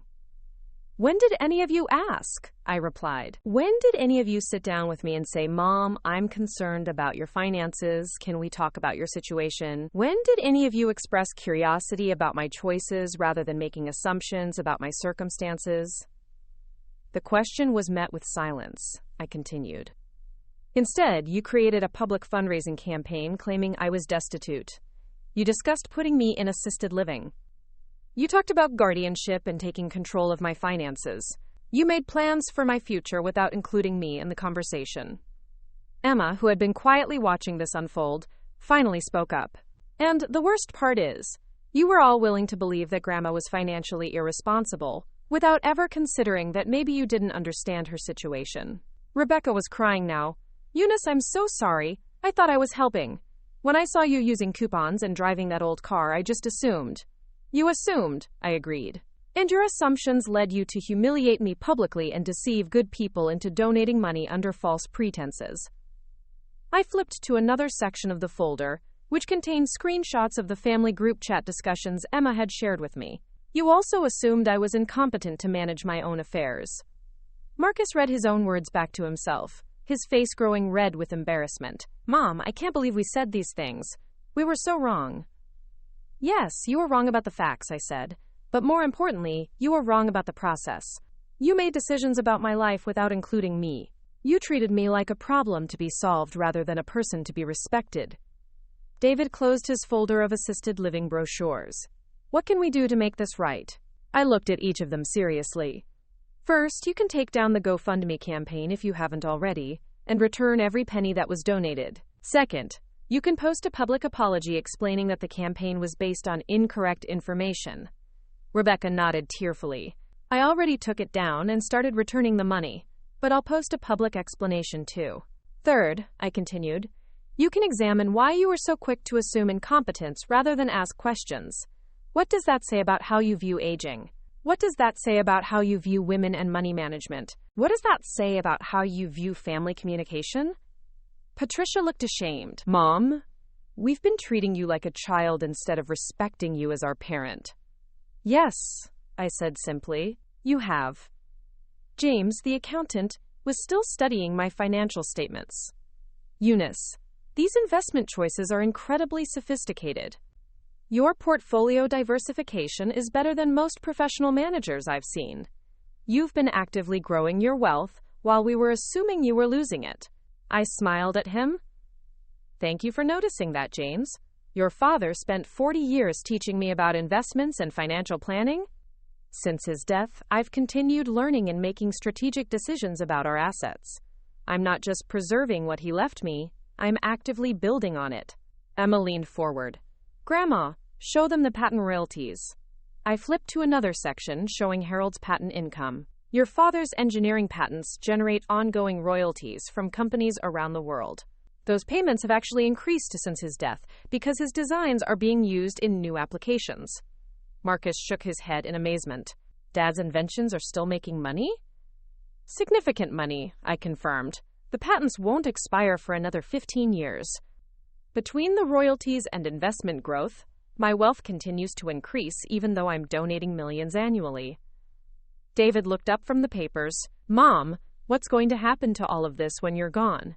When did any of you ask? I replied. When did any of you sit down with me and say, Mom, I'm concerned about your finances. Can we talk about your situation? When did any of you express curiosity about my choices rather than making assumptions about my circumstances? The question was met with silence. I continued. Instead, you created a public fundraising campaign claiming I was destitute. You discussed putting me in assisted living. You talked about guardianship and taking control of my finances. You made plans for my future without including me in the conversation. Emma, who had been quietly watching this unfold, finally spoke up. And the worst part is, you were all willing to believe that Grandma was financially irresponsible, without ever considering that maybe you didn't understand her situation. Rebecca was crying now. Eunice, I'm so sorry. I thought I was helping. When I saw you using coupons and driving that old car, I just assumed. You assumed, I agreed. And your assumptions led you to humiliate me publicly and deceive good people into donating money under false pretenses. I flipped to another section of the folder, which contained screenshots of the family group chat discussions Emma had shared with me. You also assumed I was incompetent to manage my own affairs. Marcus read his own words back to himself, his face growing red with embarrassment. Mom, I can't believe we said these things. We were so wrong. Yes, you were wrong about the facts, I said. But more importantly, you were wrong about the process. You made decisions about my life without including me. You treated me like a problem to be solved rather than a person to be respected. David closed his folder of assisted living brochures. What can we do to make this right? I looked at each of them seriously. First, you can take down the GoFundMe campaign if you haven't already, and return every penny that was donated. Second, you can post a public apology explaining that the campaign was based on incorrect information. Rebecca nodded tearfully. I already took it down and started returning the money, but I'll post a public explanation too. Third, I continued, you can examine why you were so quick to assume incompetence rather than ask questions. What does that say about how you view aging? What does that say about how you view women and money management? What does that say about how you view family communication? Patricia looked ashamed. Mom, we've been treating you like a child instead of respecting you as our parent. Yes, I said simply, you have. James, the accountant, was still studying my financial statements. Eunice, these investment choices are incredibly sophisticated. Your portfolio diversification is better than most professional managers I've seen. You've been actively growing your wealth while we were assuming you were losing it. I smiled at him. Thank you for noticing that, James. Your father spent 40 years teaching me about investments and financial planning. Since his death, I've continued learning and making strategic decisions about our assets. I'm not just preserving what he left me, I'm actively building on it. Emma leaned forward. Grandma, show them the patent royalties. I flipped to another section showing Harold's patent income. Your father's engineering patents generate ongoing royalties from companies around the world. Those payments have actually increased since his death because his designs are being used in new applications. Marcus shook his head in amazement. Dad's inventions are still making money? Significant money, I confirmed. The patents won't expire for another 15 years. Between the royalties and investment growth, my wealth continues to increase even though I'm donating millions annually. David looked up from the papers. Mom, what's going to happen to all of this when you're gone?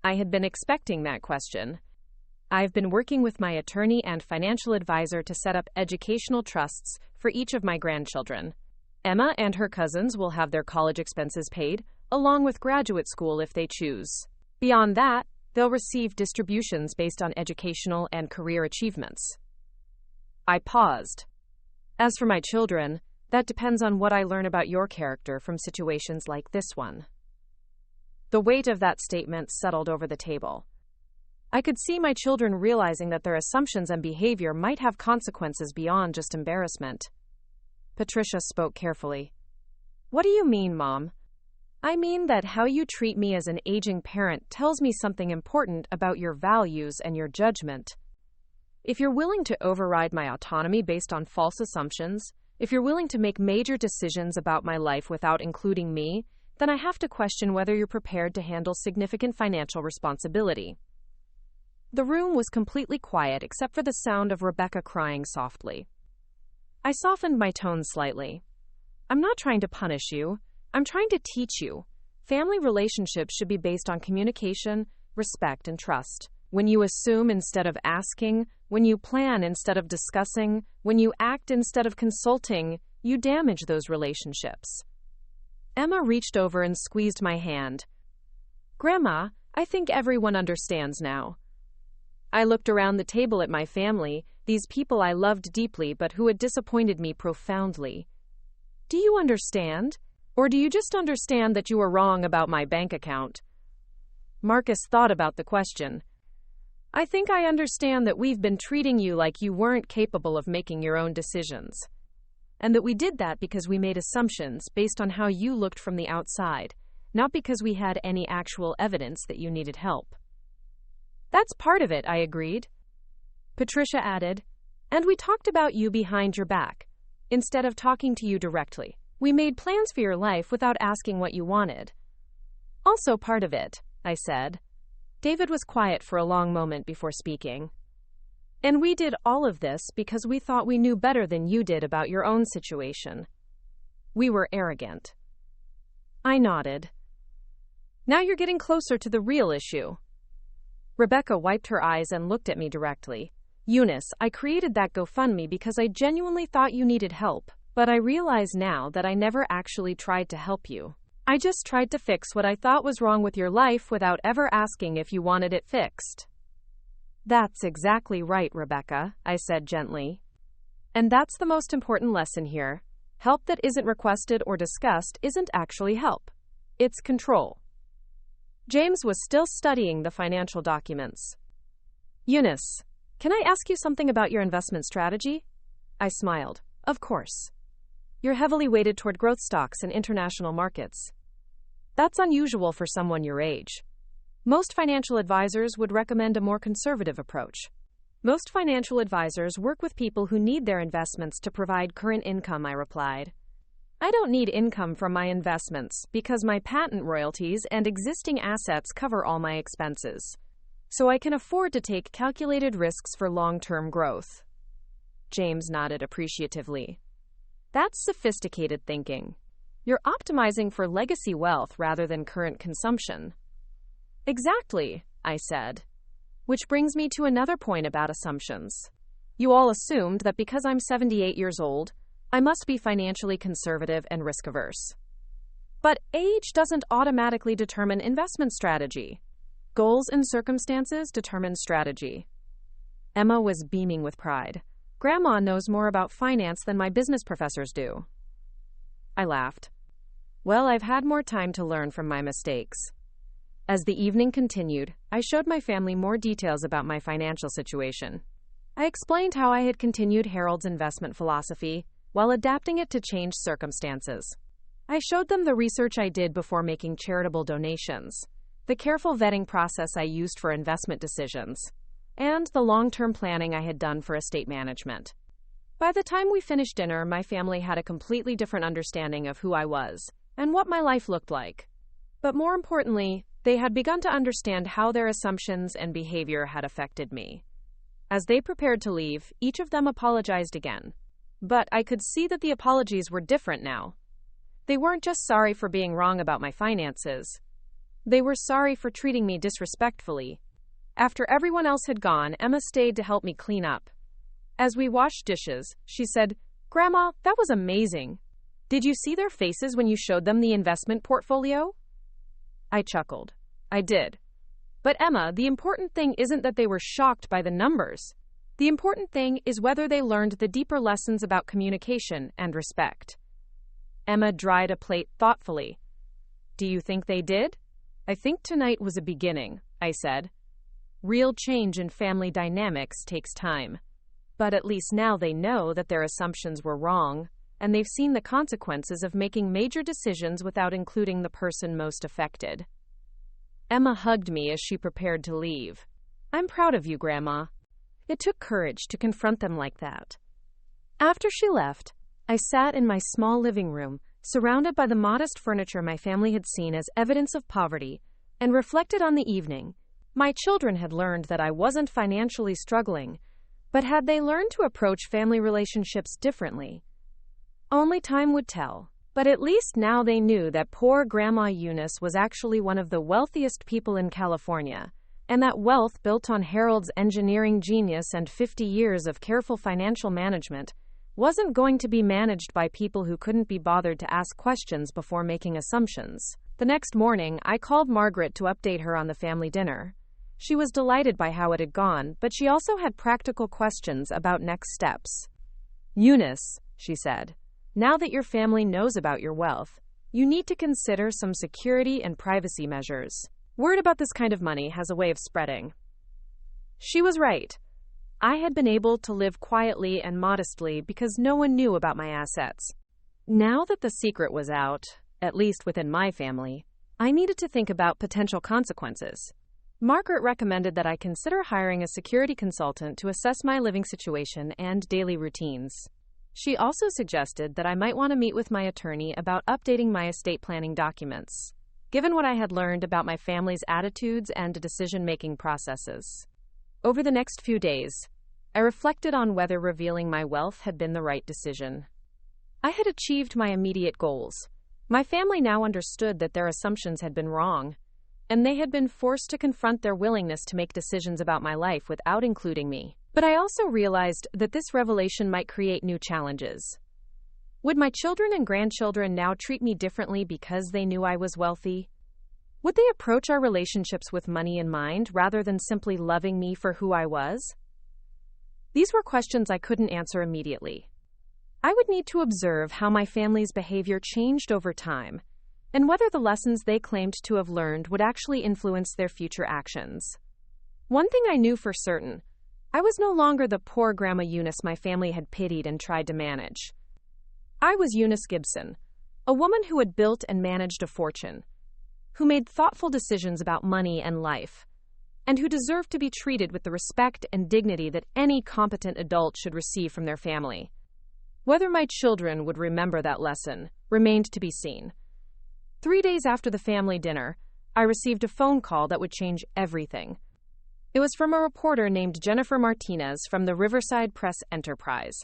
I had been expecting that question. I've been working with my attorney and financial advisor to set up educational trusts for each of my grandchildren. Emma and her cousins will have their college expenses paid, along with graduate school if they choose. Beyond that, they'll receive distributions based on educational and career achievements. I paused. As for my children, that depends on what I learn about your character from situations like this one. The weight of that statement settled over the table. I could see my children realizing that their assumptions and behavior might have consequences beyond just embarrassment. Patricia spoke carefully. What do you mean, Mom? I mean that how you treat me as an aging parent tells me something important about your values and your judgment. If you're willing to override my autonomy based on false assumptions, if you're willing to make major decisions about my life without including me, then I have to question whether you're prepared to handle significant financial responsibility. The room was completely quiet except for the sound of Rebecca crying softly. I softened my tone slightly. I'm not trying to punish you. I'm trying to teach you. Family relationships should be based on communication, respect, and trust. When you assume instead of asking, when you plan instead of discussing, when you act instead of consulting, you damage those relationships. Emma reached over and squeezed my hand. Grandma, I think everyone understands now. I looked around the table at my family, these people I loved deeply but who had disappointed me profoundly. Do you understand? Or do you just understand that you were wrong about my bank account? Marcus thought about the question. I think I understand that we've been treating you like you weren't capable of making your own decisions. And that we did that because we made assumptions based on how you looked from the outside, not because we had any actual evidence that you needed help. That's part of it, I agreed. Patricia added, and we talked about you behind your back, instead of talking to you directly. We made plans for your life without asking what you wanted. Also part of it, I said. David was quiet for a long moment before speaking. And we did all of this because we thought we knew better than you did about your own situation. We were arrogant. I nodded. Now you're getting closer to the real issue. Rebecca wiped her eyes and looked at me directly. Eunice, I created that GoFundMe because I genuinely thought you needed help, but I realize now that I never actually tried to help you. I just tried to fix what I thought was wrong with your life without ever asking if you wanted it fixed. That's exactly right, Rebecca, I said gently. And that's the most important lesson here. Help that isn't requested or discussed isn't actually help. It's control. James was still studying the financial documents. Eunice, can I ask you something about your investment strategy? I smiled. Of course. You're heavily weighted toward growth stocks and international markets. That's unusual for someone your age. Most financial advisors would recommend a more conservative approach. Most financial advisors work with people who need their investments to provide current income, I replied. I don't need income from my investments because my patent royalties and existing assets cover all my expenses. So I can afford to take calculated risks for long-term growth. James nodded appreciatively. That's sophisticated thinking. You're optimizing for legacy wealth rather than current consumption. Exactly, I said. Which brings me to another point about assumptions. You all assumed that because I'm 78 years old, I must be financially conservative and risk-averse. But age doesn't automatically determine investment strategy. Goals and circumstances determine strategy. Emma was beaming with pride. Grandma knows more about finance than my business professors do. I laughed. Well, I've had more time to learn from my mistakes. As the evening continued, I showed my family more details about my financial situation. I explained how I had continued Harold's investment philosophy while adapting it to changed circumstances. I showed them the research I did before making charitable donations, the careful vetting process I used for investment decisions, and the long-term planning I had done for estate management. By the time we finished dinner, my family had a completely different understanding of who I was and what my life looked like. But more importantly, they had begun to understand how their assumptions and behavior had affected me. As they prepared to leave, each of them apologized again. But I could see that the apologies were different now. They weren't just sorry for being wrong about my finances. They were sorry for treating me disrespectfully. After everyone else had gone, Emma stayed to help me clean up. As we washed dishes, she said, "Grandma, that was amazing. Did you see their faces when you showed them the investment portfolio?" I chuckled. I did. But Emma, the important thing isn't that they were shocked by the numbers. The important thing is whether they learned the deeper lessons about communication and respect. Emma dried a plate thoughtfully. "Do you think they did?" "I think tonight was a beginning," I said. "Real change in family dynamics takes time. But at least now they know that their assumptions were wrong, and they've seen the consequences of making major decisions without including the person most affected." Emma hugged me as she prepared to leave. "I'm proud of you, Grandma." It took courage to confront them like that. After she left, I sat in my small living room, surrounded by the modest furniture my family had seen as evidence of poverty, and reflected on the evening. My children had learned that I wasn't financially struggling, but had they learned to approach family relationships differently? Only time would tell. But at least now they knew that poor Grandma Eunice was actually one of the wealthiest people in California, and that wealth built on Harold's engineering genius and 50 years of careful financial management wasn't going to be managed by people who couldn't be bothered to ask questions before making assumptions. The next morning, I called Margaret to update her on the family dinner. She was delighted by how it had gone, but she also had practical questions about next steps. "Eunice," she said, "now that your family knows about your wealth, you need to consider some security and privacy measures. Word about this kind of money has a way of spreading." She was right. I had been able to live quietly and modestly because no one knew about my assets. Now that the secret was out, at least within my family, I needed to think about potential consequences. Margaret recommended that I consider hiring a security consultant to assess my living situation and daily routines. She also suggested that I might want to meet with my attorney about updating my estate planning documents, given what I had learned about my family's attitudes and decision-making processes. Over the next few days, I reflected on whether revealing my wealth had been the right decision. I had achieved my immediate goals. My family now understood that their assumptions had been wrong, and they had been forced to confront their willingness to make decisions about my life without including me. But I also realized that this revelation might create new challenges. Would my children and grandchildren now treat me differently because they knew I was wealthy? Would they approach our relationships with money in mind rather than simply loving me for who I was? These were questions I couldn't answer immediately. I would need to observe how my family's behavior changed over time, and whether the lessons they claimed to have learned would actually influence their future actions. One thing I knew for certain: I was no longer the poor Grandma Eunice my family had pitied and tried to manage. I was Eunice Gibson, a woman who had built and managed a fortune, who made thoughtful decisions about money and life, and who deserved to be treated with the respect and dignity that any competent adult should receive from their family. Whether my children would remember that lesson remained to be seen. 3 days after the family dinner, I received a phone call that would change everything. It was from a reporter named Jennifer Martinez from the Riverside Press Enterprise,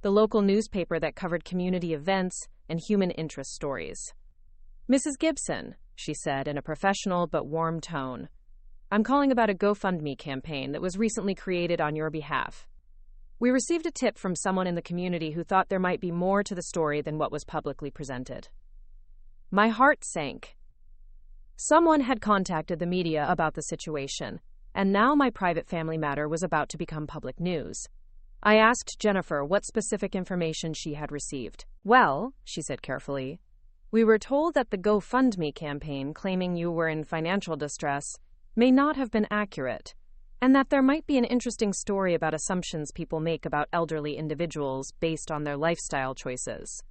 the local newspaper that covered community events and human interest stories. "Mrs. Gibson," she said in a professional but warm tone, "I'm calling about a GoFundMe campaign that was recently created on your behalf. We received a tip from someone in the community who thought there might be more to the story than what was publicly presented." My heart sank. Someone had contacted the media about the situation, and now my private family matter was about to become public news. I asked Jennifer what specific information she had received. "Well," she said carefully, "we were told that the GoFundMe campaign claiming you were in financial distress may not have been accurate, and that there might be an interesting story about assumptions people make about elderly individuals based on their lifestyle choices."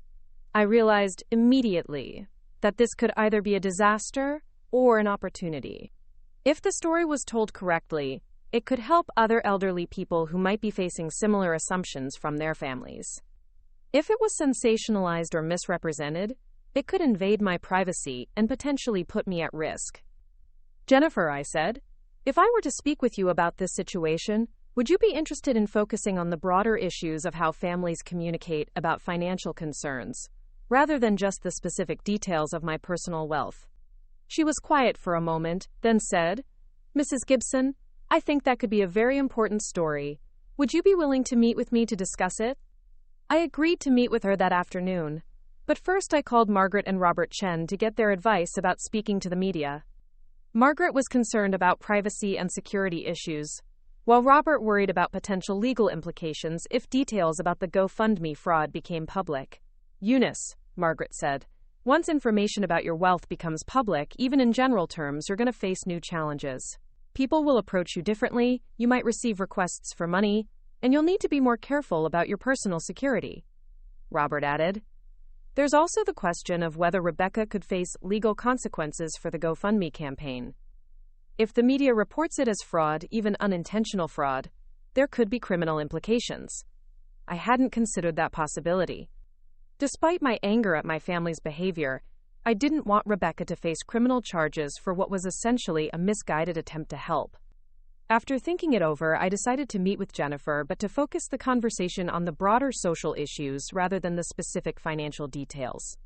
I realized immediately that this could either be a disaster or an opportunity. If the story was told correctly, it could help other elderly people who might be facing similar assumptions from their families. If it was sensationalized or misrepresented, it could invade my privacy and potentially put me at risk. "Jennifer," I said, "if I were to speak with you about this situation, would you be interested in focusing on the broader issues of how families communicate about financial concerns, rather than just the specific details of my personal wealth?" She was quiet for a moment, then said, "Mrs. Gibson, I think that could be a very important story. Would you be willing to meet with me to discuss it?" I agreed to meet with her that afternoon. But first I called Margaret and Robert Chen to get their advice about speaking to the media. Margaret was concerned about privacy and security issues, while Robert worried about potential legal implications if details about the GoFundMe fraud became public. "Eunice," Margaret said, "once information about your wealth becomes public, even in general terms, you're going to face new challenges. People will approach you differently, you might receive requests for money, and you'll need to be more careful about your personal security." Robert added, "There's also the question of whether Rebecca could face legal consequences for the GoFundMe campaign. If the media reports it as fraud, even unintentional fraud, there could be criminal implications. I hadn't considered that possibility. Despite my anger at my family's behavior, I didn't want Rebecca to face criminal charges for what was essentially a misguided attempt to help. After thinking it over, I decided to meet with Jennifer, but to focus the conversation on the broader social issues rather than the specific financial details.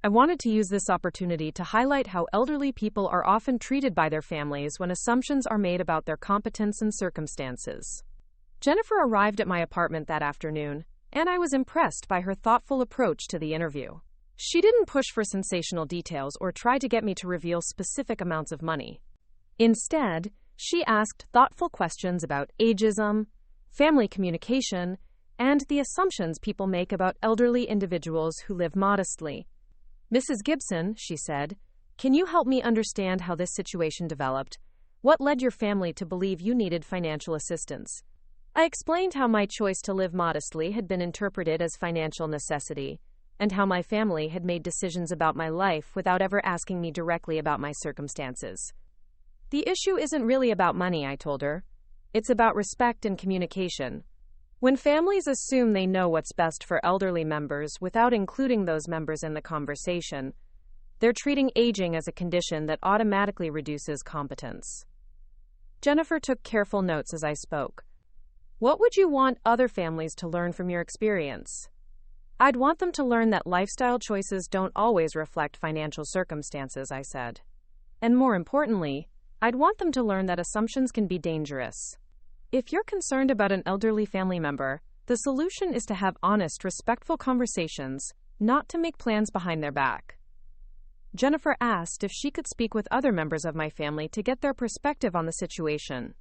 I wanted to use this opportunity to highlight how elderly people are often treated by their families when assumptions are made about their competence and circumstances. Jennifer arrived at my apartment that afternoon, and I was impressed by her thoughtful approach to the interview. She didn't push for sensational details or try to get me to reveal specific amounts of money. Instead, she asked thoughtful questions about ageism, family communication, and the assumptions people make about elderly individuals who live modestly. "Mrs. Gibson," she said, "can you help me understand how this situation developed? What led your family to believe you needed financial assistance?" I explained how my choice to live modestly had been interpreted as financial necessity, and how my family had made decisions about my life without ever asking me directly about my circumstances. "The issue isn't really about money," I told her. "It's about respect and communication. When families assume they know what's best for elderly members without including those members in the conversation, they're treating aging as a condition that automatically reduces competence." Jennifer took careful notes as I spoke. "What would you want other families to learn from your experience?" "I'd want them to learn that lifestyle choices don't always reflect financial circumstances," I said. "And more importantly, I'd want them to learn that assumptions can be dangerous. If you're concerned about an elderly family member, the solution is to have honest, respectful conversations, not to make plans behind their back." Jennifer asked if she could speak with other members of my family to get their perspective on the situation.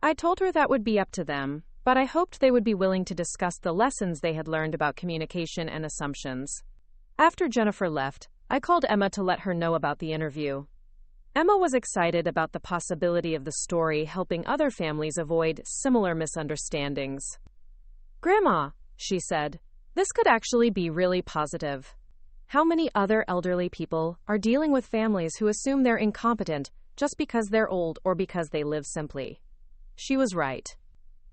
I told her that would be up to them, but I hoped they would be willing to discuss the lessons they had learned about communication and assumptions. After Jennifer left, I called Emma to let her know about the interview. Emma was excited about the possibility of the story helping other families avoid similar misunderstandings. "Grandma," she said, "this could actually be really positive. How many other elderly people are dealing with families who assume they're incompetent just because they're old or because they live simply?" She was right.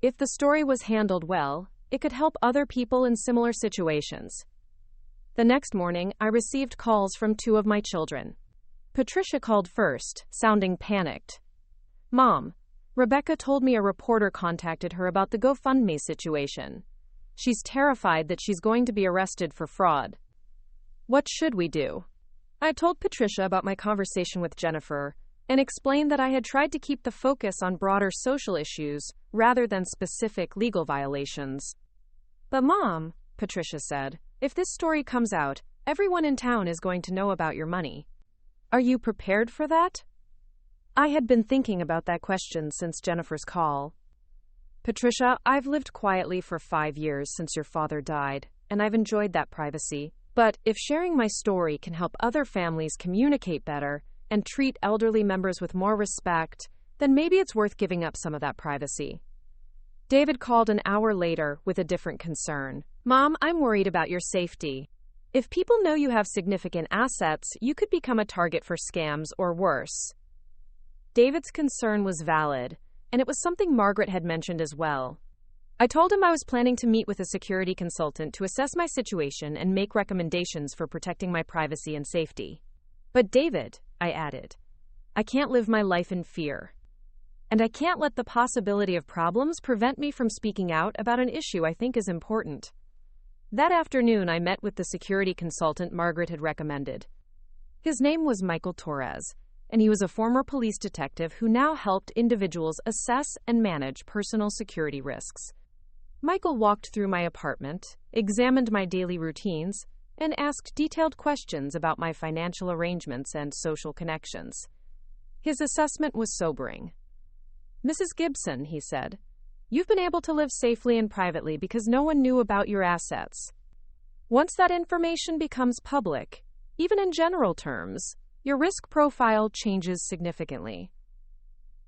If the story was handled well, it could help other people in similar situations. The next morning, I received calls from two of my children. Patricia called first, sounding panicked. "Mom, Rebecca told me a reporter contacted her about the GoFundMe situation. She's terrified that she's going to be arrested for fraud. What should we do?" I told Patricia about my conversation with Jennifer and explained that I had tried to keep the focus on broader social issues rather than specific legal violations. "But Mom," Patricia said, "if this story comes out, everyone in town is going to know about your money. Are you prepared for that?" I had been thinking about that question since Jennifer's call. "Patricia, I've lived quietly for 5 years since your father died, and I've enjoyed that privacy. But if sharing my story can help other families communicate better and treat elderly members with more respect, then maybe it's worth giving up some of that privacy." David called an hour later with a different concern. "Mom, I'm worried about your safety. If people know you have significant assets, you could become a target for scams or worse." David's concern was valid, and it was something Margaret had mentioned as well. I told him I was planning to meet with a security consultant to assess my situation and make recommendations for protecting my privacy and safety. "But David," I added, "I can't live my life in fear. And I can't let the possibility of problems prevent me from speaking out about an issue I think is important." That afternoon, I met with the security consultant Margaret had recommended. His name was Michael Torres, and he was a former police detective who now helped individuals assess and manage personal security risks. Michael walked through my apartment, examined my daily routines, and asked detailed questions about my financial arrangements and social connections. His assessment was sobering. "Mrs. Gibson," he said, "you've been able to live safely and privately because no one knew about your assets. Once that information becomes public, even in general terms, your risk profile changes significantly."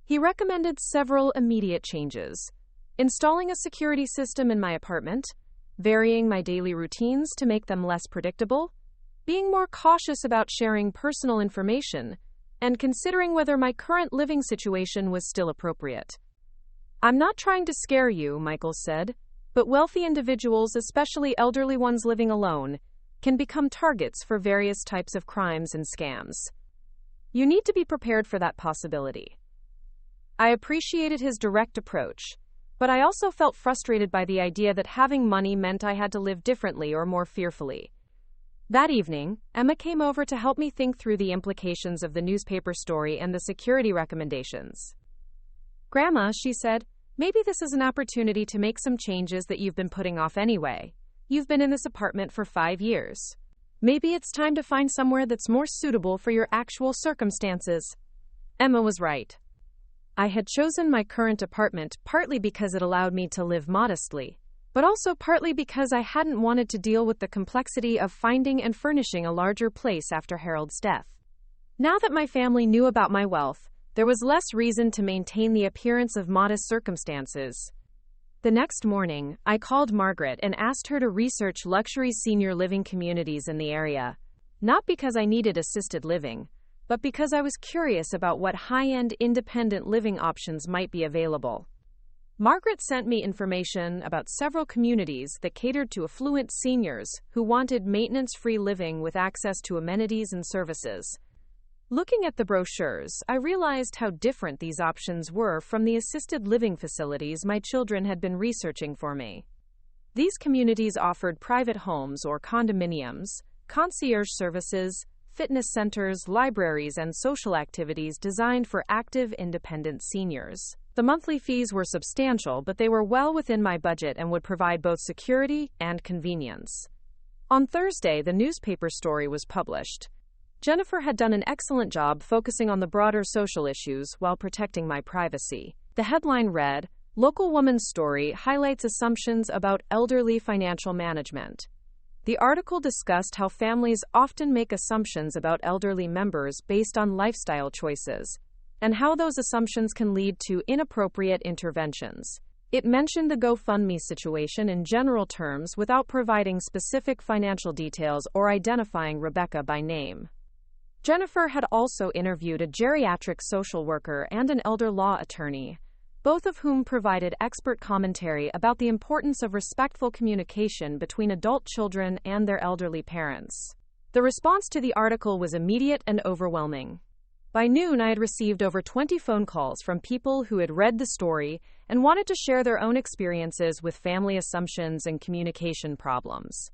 He recommended several immediate changes: installing a security system in my apartment, varying my daily routines to make them less predictable, being more cautious about sharing personal information, and considering whether my current living situation was still appropriate. "I'm not trying to scare you," Michael said, "but wealthy individuals, especially elderly ones living alone, can become targets for various types of crimes and scams. You need to be prepared for that possibility." I appreciated his direct approach, but I also felt frustrated by the idea that having money meant I had to live differently or more fearfully. That evening, Emma came over to help me think through the implications of the newspaper story and the security recommendations. "Grandma," she said, "maybe this is an opportunity to make some changes that you've been putting off anyway. You've been in this apartment for 5 years. Maybe it's time to find somewhere that's more suitable for your actual circumstances." Emma was right. I had chosen my current apartment partly because it allowed me to live modestly, but also partly because I hadn't wanted to deal with the complexity of finding and furnishing a larger place after Harold's death. Now that my family knew about my wealth, there was less reason to maintain the appearance of modest circumstances. The next morning, I called Margaret and asked her to research luxury senior living communities in the area, not because I needed assisted living, but because I was curious about what high-end independent living options might be available. Margaret sent me information about several communities that catered to affluent seniors who wanted maintenance-free living with access to amenities and services. Looking at the brochures, I realized how different these options were from the assisted living facilities my children had been researching for me. These communities offered private homes or condominiums, concierge services, fitness centers, libraries, and social activities designed for active, independent seniors. The monthly fees were substantial, but they were well within my budget and would provide both security and convenience. On Thursday, the newspaper story was published. Jennifer had done an excellent job focusing on the broader social issues while protecting my privacy. The headline read, "Local Woman's Story Highlights Assumptions About Elderly Financial Management." The article discussed how families often make assumptions about elderly members based on lifestyle choices, and how those assumptions can lead to inappropriate interventions. It mentioned the GoFundMe situation in general terms without providing specific financial details or identifying Rebecca by name. Jennifer had also interviewed a geriatric social worker and an elder law attorney, both of whom provided expert commentary about the importance of respectful communication between adult children and their elderly parents. The response to the article was immediate and overwhelming. By noon, I had received over 20 phone calls from people who had read the story and wanted to share their own experiences with family assumptions and communication problems.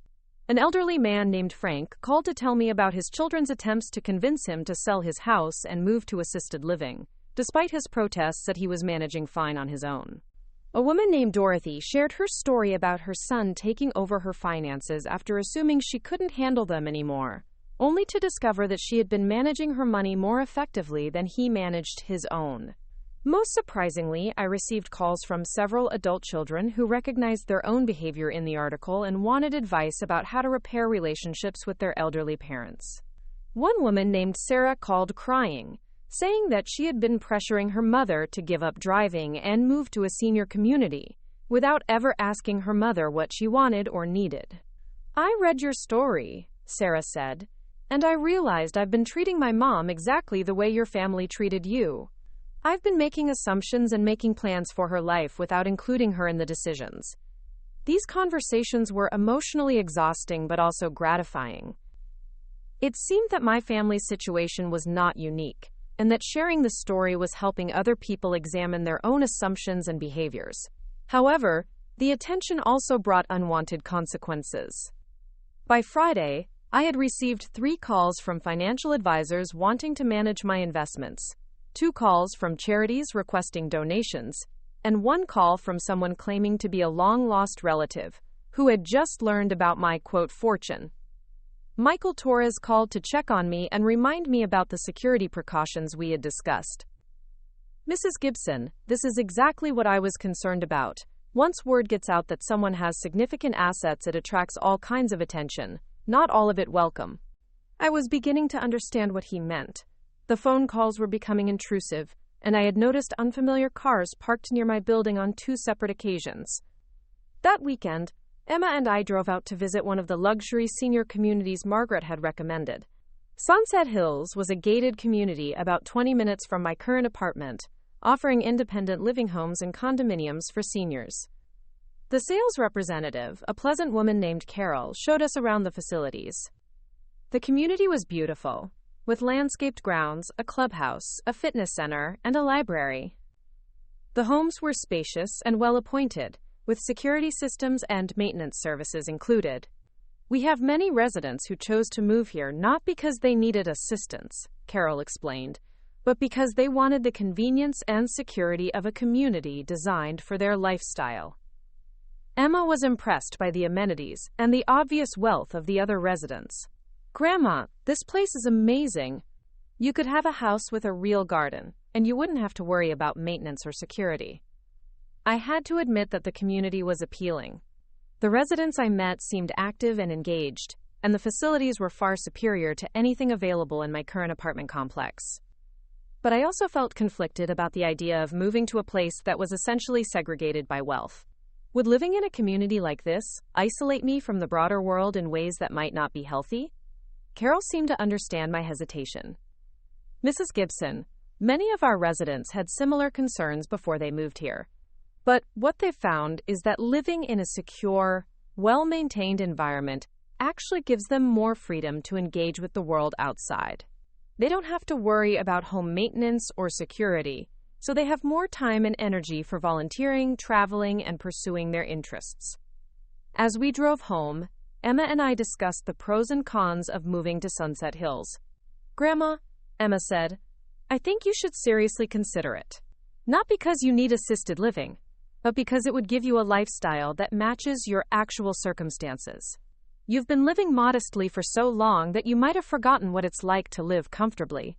An elderly man named Frank called to tell me about his children's attempts to convince him to sell his house and move to assisted living, despite his protests that he was managing fine on his own. A woman named Dorothy shared her story about her son taking over her finances after assuming she couldn't handle them anymore, only to discover that she had been managing her money more effectively than he managed his own. Most surprisingly, I received calls from several adult children who recognized their own behavior in the article and wanted advice about how to repair relationships with their elderly parents. One woman named Sarah called crying, saying that she had been pressuring her mother to give up driving and move to a senior community, without ever asking her mother what she wanted or needed. "I read your story," Sarah said, "and I realized I've been treating my mom exactly the way your family treated you. I've been making assumptions and making plans for her life without including her in the decisions." These conversations were emotionally exhausting but also gratifying. It seemed that my family's situation was not unique, and that sharing the story was helping other people examine their own assumptions and behaviors. However, the attention also brought unwanted consequences. By Friday, I had received 3 calls from financial advisors wanting to manage my investments, 2 calls from charities requesting donations, and 1 call from someone claiming to be a long-lost relative who had just learned about my, quote, fortune. Michael Torres called to check on me and remind me about the security precautions we had discussed. Mrs. Gibson, this is exactly what I was concerned about. Once word gets out that someone has significant assets, it attracts all kinds of attention, not all of it welcome. I was beginning to understand what he meant. The phone calls were becoming intrusive, and I had noticed unfamiliar cars parked near my building on 2 separate occasions. That weekend, Emma and I drove out to visit one of the luxury senior communities Margaret had recommended. Sunset Hills was a gated community about 20 minutes from my current apartment, offering independent living homes and condominiums for seniors. The sales representative, a pleasant woman named Carol, showed us around the facilities. The community was beautiful, with landscaped grounds, a clubhouse, a fitness center, and a library. The homes were spacious and well-appointed, with security systems and maintenance services included. We have many residents who chose to move here not because they needed assistance, Carol explained, but because they wanted the convenience and security of a community designed for their lifestyle. Emma was impressed by the amenities and the obvious wealth of the other residents. "Grandma, this place is amazing. You could have a house with a real garden, and you wouldn't have to worry about maintenance or security." I had to admit that the community was appealing. The residents I met seemed active and engaged, and the facilities were far superior to anything available in my current apartment complex. But I also felt conflicted about the idea of moving to a place that was essentially segregated by wealth. Would living in a community like this isolate me from the broader world in ways that might not be healthy? Carol seemed to understand my hesitation. "Mrs. Gibson, many of our residents had similar concerns before they moved here. But what they've found is that living in a secure, well-maintained environment actually gives them more freedom to engage with the world outside. They don't have to worry about home maintenance or security, so they have more time and energy for volunteering, traveling, and pursuing their interests." As we drove home, Emma and I discussed the pros and cons of moving to Sunset Hills. "Grandma," Emma said, "I think you should seriously consider it. Not because you need assisted living, but because it would give you a lifestyle that matches your actual circumstances. You've been living modestly for so long that you might have forgotten what it's like to live comfortably."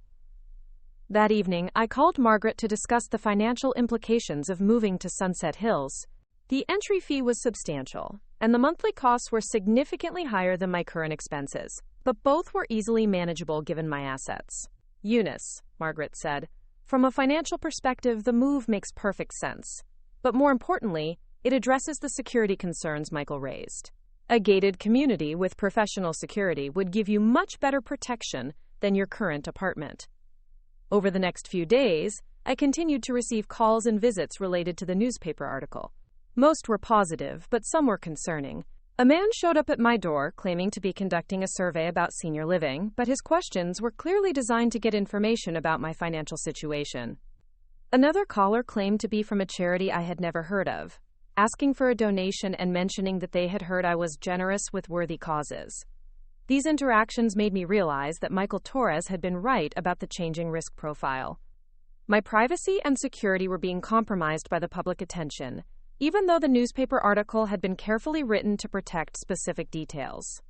That evening, I called Margaret to discuss the financial implications of moving to Sunset Hills. The entry fee was substantial, and the monthly costs were significantly higher than my current expenses, but both were easily manageable given my assets. "Eunice," Margaret said, "from a financial perspective, the move makes perfect sense. But more importantly, it addresses the security concerns Michael raised. A gated community with professional security would give you much better protection than your current apartment." Over the next few days, I continued to receive calls and visits related to the newspaper article. Most were positive, but some were concerning. A man showed up at my door claiming to be conducting a survey about senior living, but his questions were clearly designed to get information about my financial situation. Another caller claimed to be from a charity I had never heard of, asking for a donation and mentioning that they had heard I was generous with worthy causes. These interactions made me realize that Michael Torres had been right about the changing risk profile. My privacy and security were being compromised by the public attention, even though the newspaper article had been carefully written to protect specific details.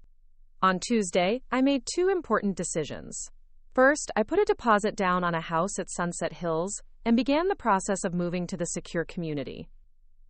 On Tuesday, I made 2 important decisions. First, I put a deposit down on a house at Sunset Hills and began the process of moving to the secure community.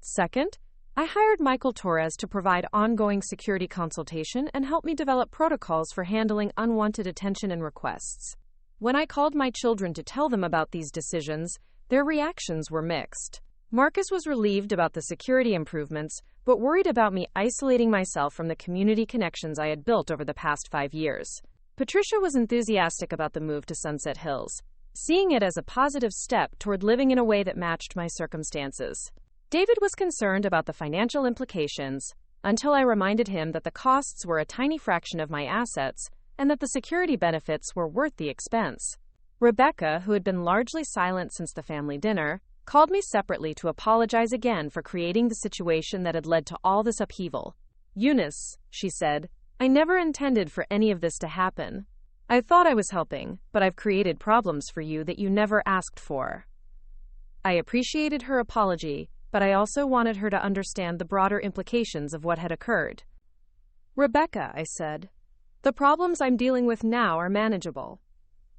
Second, I hired Michael Torres to provide ongoing security consultation and help me develop protocols for handling unwanted attention and requests. When I called my children to tell them about these decisions, their reactions were mixed. Marcus was relieved about the security improvements, but worried about me isolating myself from the community connections I had built over the past 5 years. Patricia was enthusiastic about the move to Sunset Hills, seeing it as a positive step toward living in a way that matched my circumstances. David was concerned about the financial implications, until I reminded him that the costs were a tiny fraction of my assets and that the security benefits were worth the expense. Rebecca, who had been largely silent since the family dinner, called me separately to apologize again for creating the situation that had led to all this upheaval. "Eunice," she said, I never intended for any of this to happen. I thought I was helping, but I've created problems for you that you never asked for." I appreciated her apology, but I also wanted her to understand the broader implications of what had occurred. "Rebecca," I said, "the problems I'm dealing with now are manageable.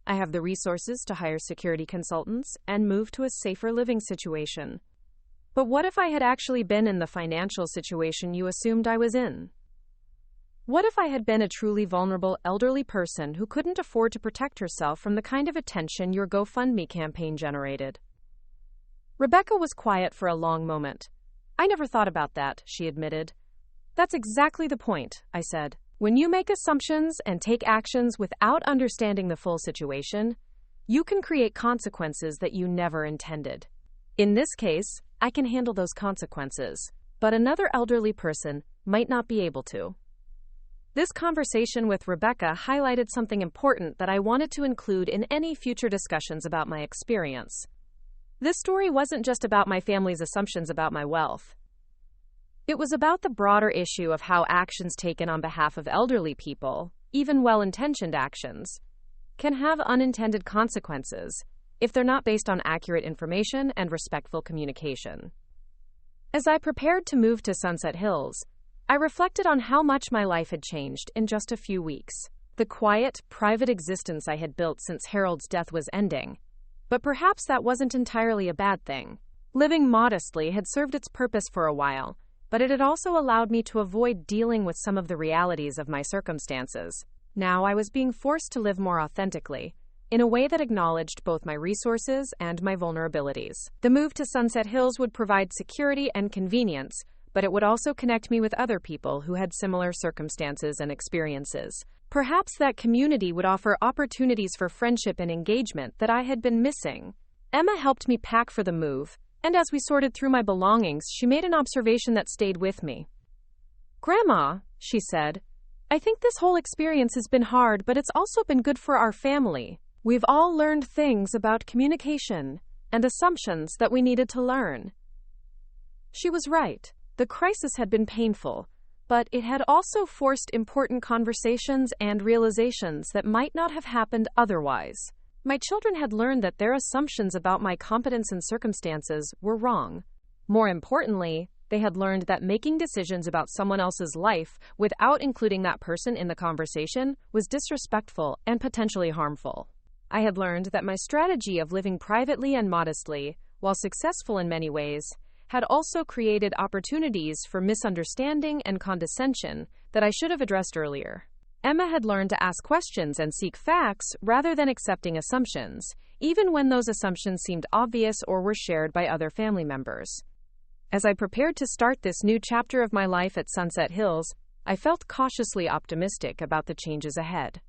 I have the resources to hire security consultants and move to a safer living situation. But what if I had actually been in the financial situation you assumed I was in? What if I had been a truly vulnerable elderly person who couldn't afford to protect herself from the kind of attention your GoFundMe campaign generated?" Rebecca was quiet for a long moment. "I never thought about that," she admitted. "That's exactly the point," I said. "When you make assumptions and take actions without understanding the full situation, you can create consequences that you never intended. In this case, I can handle those consequences, but another elderly person might not be able to." This conversation with Rebecca highlighted something important that I wanted to include in any future discussions about my experience. This story wasn't just about my family's assumptions about my wealth. It was about the broader issue of how actions taken on behalf of elderly people, even well-intentioned actions, can have unintended consequences if they're not based on accurate information and respectful communication. As I prepared to move to Sunset Hills, I reflected on how much my life had changed in just a few weeks. The quiet, private existence I had built since Harold's death was ending. But perhaps that wasn't entirely a bad thing. Living modestly had served its purpose for a while, but it had also allowed me to avoid dealing with some of the realities of my circumstances. Now I was being forced to live more authentically, in a way that acknowledged both my resources and my vulnerabilities. The move to Sunset Hills would provide security and convenience, but it would also connect me with other people who had similar circumstances and experiences. Perhaps that community would offer opportunities for friendship and engagement that I had been missing. Emma helped me pack for the move, and as we sorted through my belongings, she made an observation that stayed with me. "Grandma," she said, "I think this whole experience has been hard, but it's also been good for our family. We've all learned things about communication and assumptions that we needed to learn." She was right. The crisis had been painful, but it had also forced important conversations and realizations that might not have happened otherwise. My children had learned that their assumptions about my competence and circumstances were wrong. More importantly, they had learned that making decisions about someone else's life without including that person in the conversation was disrespectful and potentially harmful. I had learned that my strategy of living privately and modestly, while successful in many ways, had also created opportunities for misunderstanding and condescension that I should have addressed earlier. Emma had learned to ask questions and seek facts rather than accepting assumptions, even when those assumptions seemed obvious or were shared by other family members. As I prepared to start this new chapter of my life at Sunset Hills, I felt cautiously optimistic about the changes ahead.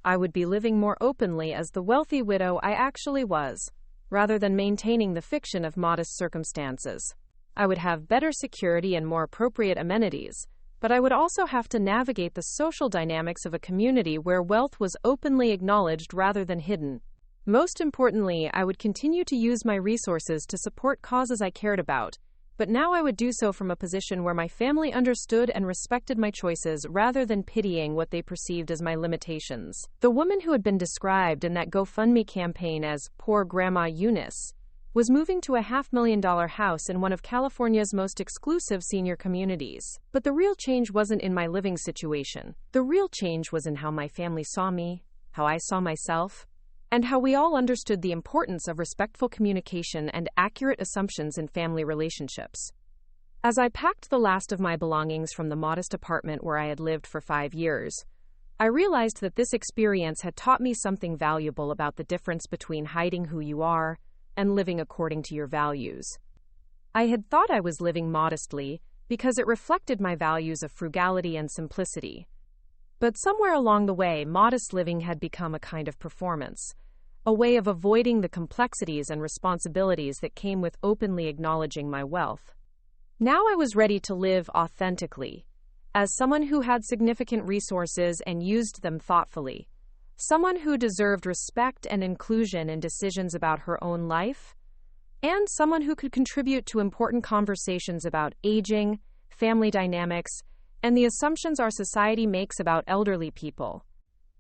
I would be living more openly as the wealthy widow I actually was, rather than maintaining the fiction of modest circumstances. I would have better security and more appropriate amenities, but I would also have to navigate the social dynamics of a community where wealth was openly acknowledged rather than hidden. Most importantly, I would continue to use my resources to support causes I cared about, but now I would do so from a position where my family understood and respected my choices rather than pitying what they perceived as my limitations. The woman who had been described in that GoFundMe campaign as poor Grandma Eunice was moving to a $500,000 house in one of California's most exclusive senior communities. But the real change wasn't in my living situation. The real change was in how my family saw me, how I saw myself, and how we all understood the importance of respectful communication and accurate assumptions in family relationships. As I packed the last of my belongings from the modest apartment where I had lived for 5 years, I realized that this experience had taught me something valuable about the difference between hiding who you are and living according to your values. I had thought I was living modestly because it reflected my values of frugality and simplicity. But somewhere along the way, modest living had become a kind of performance, a way of avoiding the complexities and responsibilities that came with openly acknowledging my wealth. Now I was ready to live authentically, as someone who had significant resources and used them thoughtfully, someone who deserved respect and inclusion in decisions about her own life, and someone who could contribute to important conversations about aging, family dynamics, and the assumptions our society makes about elderly people.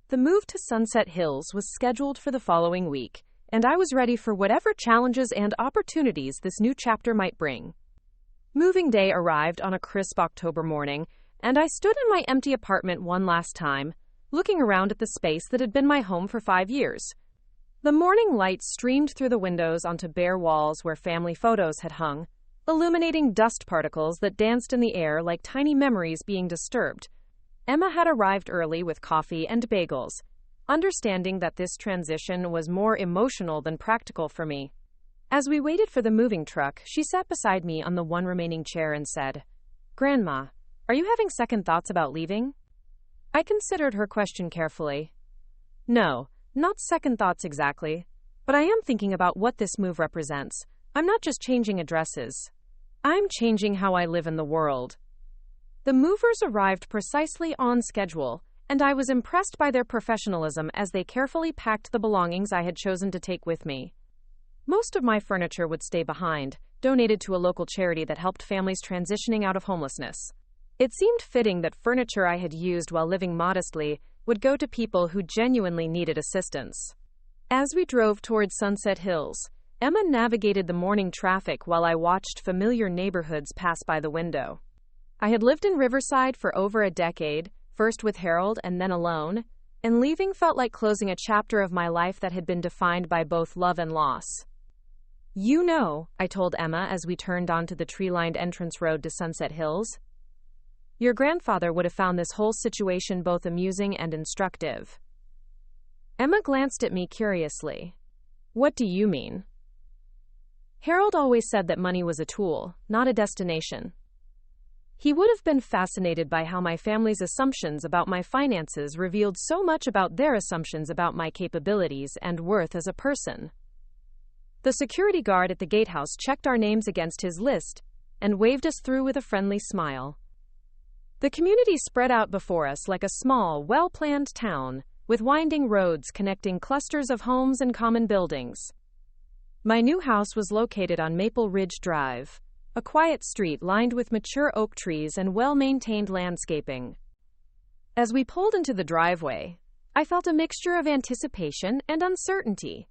The move to Sunset Hills was scheduled for the following week, and I was ready for whatever challenges and opportunities this new chapter might bring. Moving day arrived on a crisp October morning, and I stood in my empty apartment one last time, looking around at the space that had been my home for 5 years. The morning light streamed through the windows onto bare walls where family photos had hung, illuminating dust particles that danced in the air like tiny memories being disturbed. Emma had arrived early with coffee and bagels, understanding that this transition was more emotional than practical for me. As we waited for the moving truck, she sat beside me on the one remaining chair and said, "Grandma, are you having second thoughts about leaving?" I considered her question carefully. No, not second thoughts exactly, but I am thinking about what this move represents. I'm not just changing addresses. I'm changing how I live in the world. The movers arrived precisely on schedule, and I was impressed by their professionalism as they carefully packed the belongings I had chosen to take with me. Most of my furniture would stay behind, donated to a local charity that helped families transitioning out of homelessness. It seemed fitting that furniture I had used while living modestly would go to people who genuinely needed assistance. As we drove towards Sunset Hills, Emma navigated the morning traffic while I watched familiar neighborhoods pass by the window. I had lived in Riverside for over a decade, first with Harold and then alone, and leaving felt like closing a chapter of my life that had been defined by both love and loss. "You know," I told Emma as we turned onto the tree-lined entrance road to Sunset Hills, "your grandfather would have found this whole situation both amusing and instructive." Emma glanced at me curiously. "What do you mean?" "Harold always said that money was a tool, not a destination. He would have been fascinated by how my family's assumptions about my finances revealed so much about their assumptions about my capabilities and worth as a person." The security guard at the gatehouse checked our names against his list and waved us through with a friendly smile. The community spread out before us like a small, well-planned town, with winding roads connecting clusters of homes and common buildings. My new house was located on Maple Ridge Drive, a quiet street lined with mature oak trees and well-maintained landscaping. As we pulled into the driveway, I felt a mixture of anticipation and uncertainty.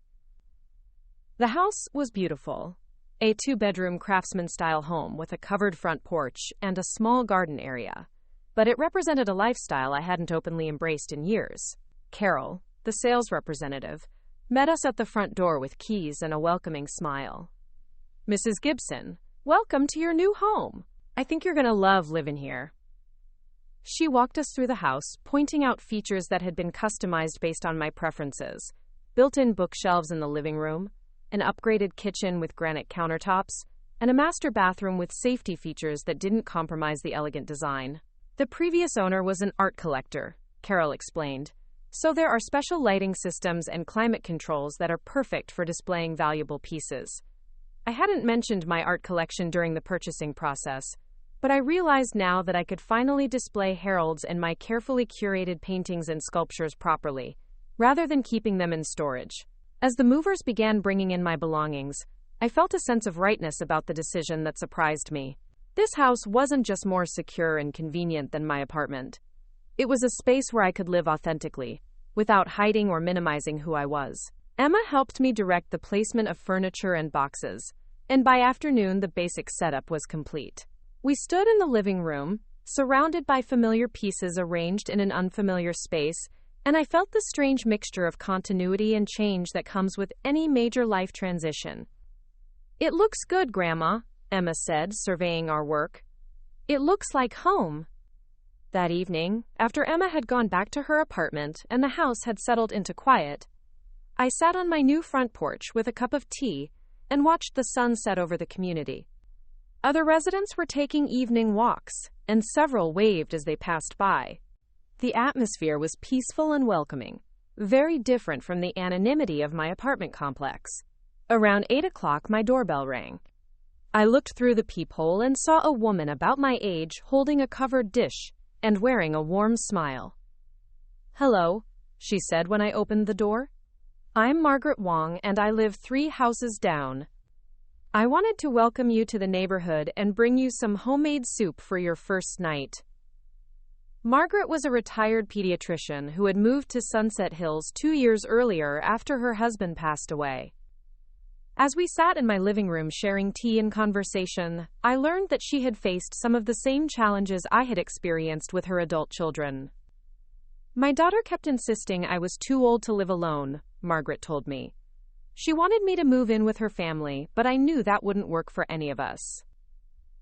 The house was beautiful, a 2-bedroom craftsman-style home with a covered front porch and a small garden area, but it represented a lifestyle I hadn't openly embraced in years. Carol, the sales representative, met us at the front door with keys and a welcoming smile. "Mrs. Gibson, welcome to your new home. I think you're going to love living here." She walked us through the house, pointing out features that had been customized based on my preferences. Built-in bookshelves in the living room, an upgraded kitchen with granite countertops, and a master bathroom with safety features that didn't compromise the elegant design. "The previous owner was an art collector," Carol explained, "so there are special lighting systems and climate controls that are perfect for displaying valuable pieces." I hadn't mentioned my art collection during the purchasing process, but I realized now that I could finally display Harold's and my carefully curated paintings and sculptures properly, rather than keeping them in storage. As the movers began bringing in my belongings, I felt a sense of rightness about the decision that surprised me. This house wasn't just more secure and convenient than my apartment. It was a space where I could live authentically, without hiding or minimizing who I was. Emma helped me direct the placement of furniture and boxes, and by afternoon the basic setup was complete. We stood in the living room, surrounded by familiar pieces arranged in an unfamiliar space, and I felt the strange mixture of continuity and change that comes with any major life transition. "It looks good, Grandma," Emma said, surveying our work. "It looks like home." That evening, after Emma had gone back to her apartment and the house had settled into quiet, I sat on my new front porch with a cup of tea and watched the sun set over the community. Other residents were taking evening walks, and several waved as they passed by. The atmosphere was peaceful and welcoming, very different from the anonymity of my apartment complex. Around 8 o'clock, my doorbell rang. I looked through the peephole and saw a woman about my age holding a covered dish and wearing a warm smile. "Hello," she said when I opened the door. "I'm Margaret Wong, and I live 3 houses down. I wanted to welcome you to the neighborhood and bring you some homemade soup for your first night." Margaret was a retired pediatrician who had moved to Sunset Hills 2 years earlier after her husband passed away. As we sat in my living room sharing tea and conversation, I learned that she had faced some of the same challenges I had experienced with her adult children. My daughter kept insisting I was too old to live alone, Margaret told me. She wanted me to move in with her family, but I knew that wouldn't work for any of us.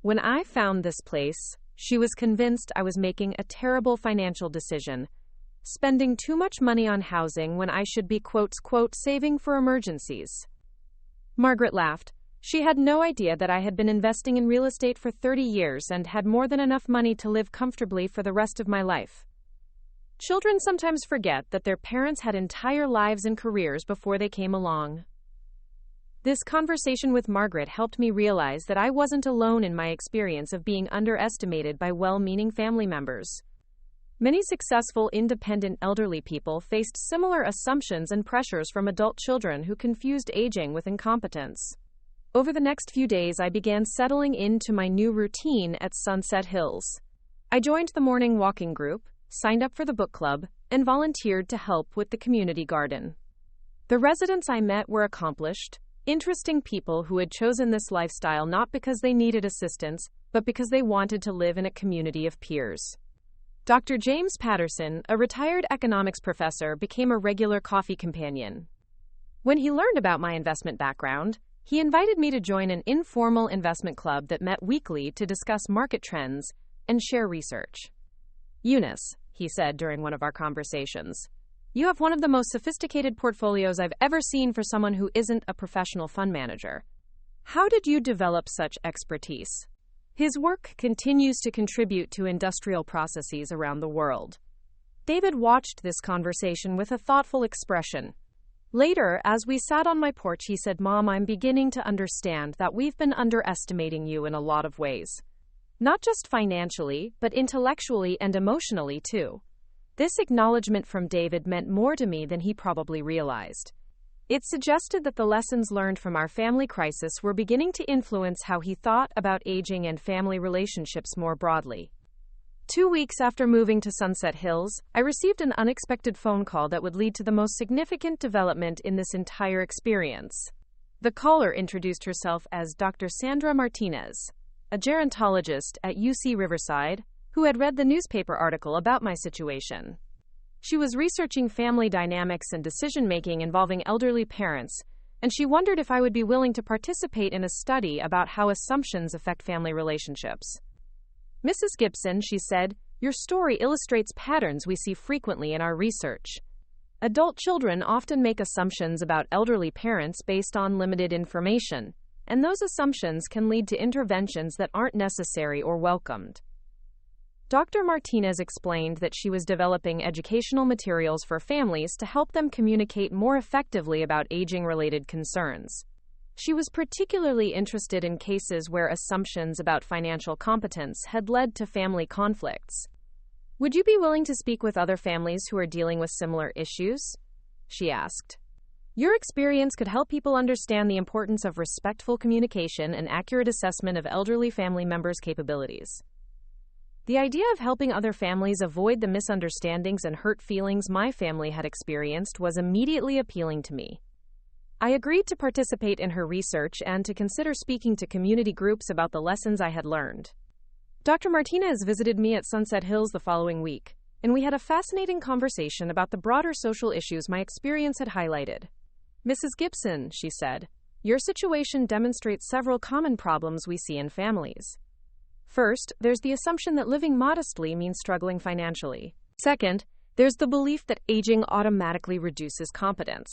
When I found this place, she was convinced I was making a terrible financial decision, spending too much money on housing when I should be quote, saving for emergencies. Margaret laughed. She had no idea that I had been investing in real estate for 30 years and had more than enough money to live comfortably for the rest of my life. Children sometimes forget that their parents had entire lives and careers before they came along. This conversation with Margaret helped me realize that I wasn't alone in my experience of being underestimated by well-meaning family members. Many successful, independent elderly people faced similar assumptions and pressures from adult children who confused aging with incompetence. Over the next few days, I began settling into my new routine at Sunset Hills. I joined the morning walking group, signed up for the book club, and volunteered to help with the community garden. The residents I met were accomplished, interesting people who had chosen this lifestyle not because they needed assistance, but because they wanted to live in a community of peers. Dr. James Patterson, a retired economics professor, became a regular coffee companion. When he learned about my investment background, he invited me to join an informal investment club that met weekly to discuss market trends and share research. "Eunice," he said during one of our conversations, "you have one of the most sophisticated portfolios I've ever seen for someone who isn't a professional fund manager. How did you develop such expertise?" His work continues to contribute to industrial processes around the world. David watched this conversation with a thoughtful expression. Later, as we sat on my porch, he said, "Mom, I'm beginning to understand that we've been underestimating you in a lot of ways. Not just financially, but intellectually and emotionally too." This acknowledgement from David meant more to me than he probably realized. It suggested that the lessons learned from our family crisis were beginning to influence how he thought about aging and family relationships more broadly. 2 weeks after moving to Sunset Hills, I received an unexpected phone call that would lead to the most significant development in this entire experience. The caller introduced herself as Dr. Sandra Martinez, a gerontologist at UC Riverside, who had read the newspaper article about my situation. She was researching family dynamics and decision-making involving elderly parents, and she wondered if I would be willing to participate in a study about how assumptions affect family relationships. "Mrs. Gibson," she said, "your story illustrates patterns we see frequently in our research. Adult children often make assumptions about elderly parents based on limited information, and those assumptions can lead to interventions that aren't necessary or welcomed." Dr. Martinez explained that she was developing educational materials for families to help them communicate more effectively about aging-related concerns. She was particularly interested in cases where assumptions about financial competence had led to family conflicts. "Would you be willing to speak with other families who are dealing with similar issues?" she asked. "Your experience could help people understand the importance of respectful communication and accurate assessment of elderly family members' capabilities." The idea of helping other families avoid the misunderstandings and hurt feelings my family had experienced was immediately appealing to me. I agreed to participate in her research and to consider speaking to community groups about the lessons I had learned. Dr. Martinez visited me at Sunset Hills the following week, and we had a fascinating conversation about the broader social issues my experience had highlighted. "Mrs. Gibson," she said, "your situation demonstrates several common problems we see in families. First, there's the assumption that living modestly means struggling financially. Second, there's the belief that aging automatically reduces competence.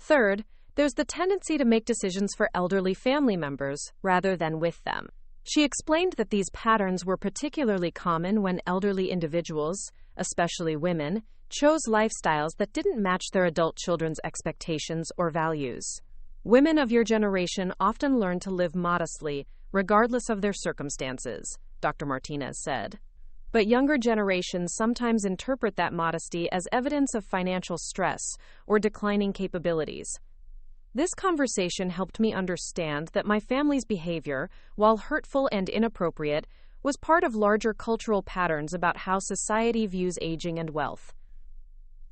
Third, there's the tendency to make decisions for elderly family members rather than with them." She explained that these patterns were particularly common when elderly individuals, especially women, chose lifestyles that didn't match their adult children's expectations or values. "Women of your generation often learn to live modestly, regardless of their circumstances," Dr. Martinez said. "But younger generations sometimes interpret that modesty as evidence of financial stress or declining capabilities." This conversation helped me understand that my family's behavior, while hurtful and inappropriate, was part of larger cultural patterns about how society views aging and wealth.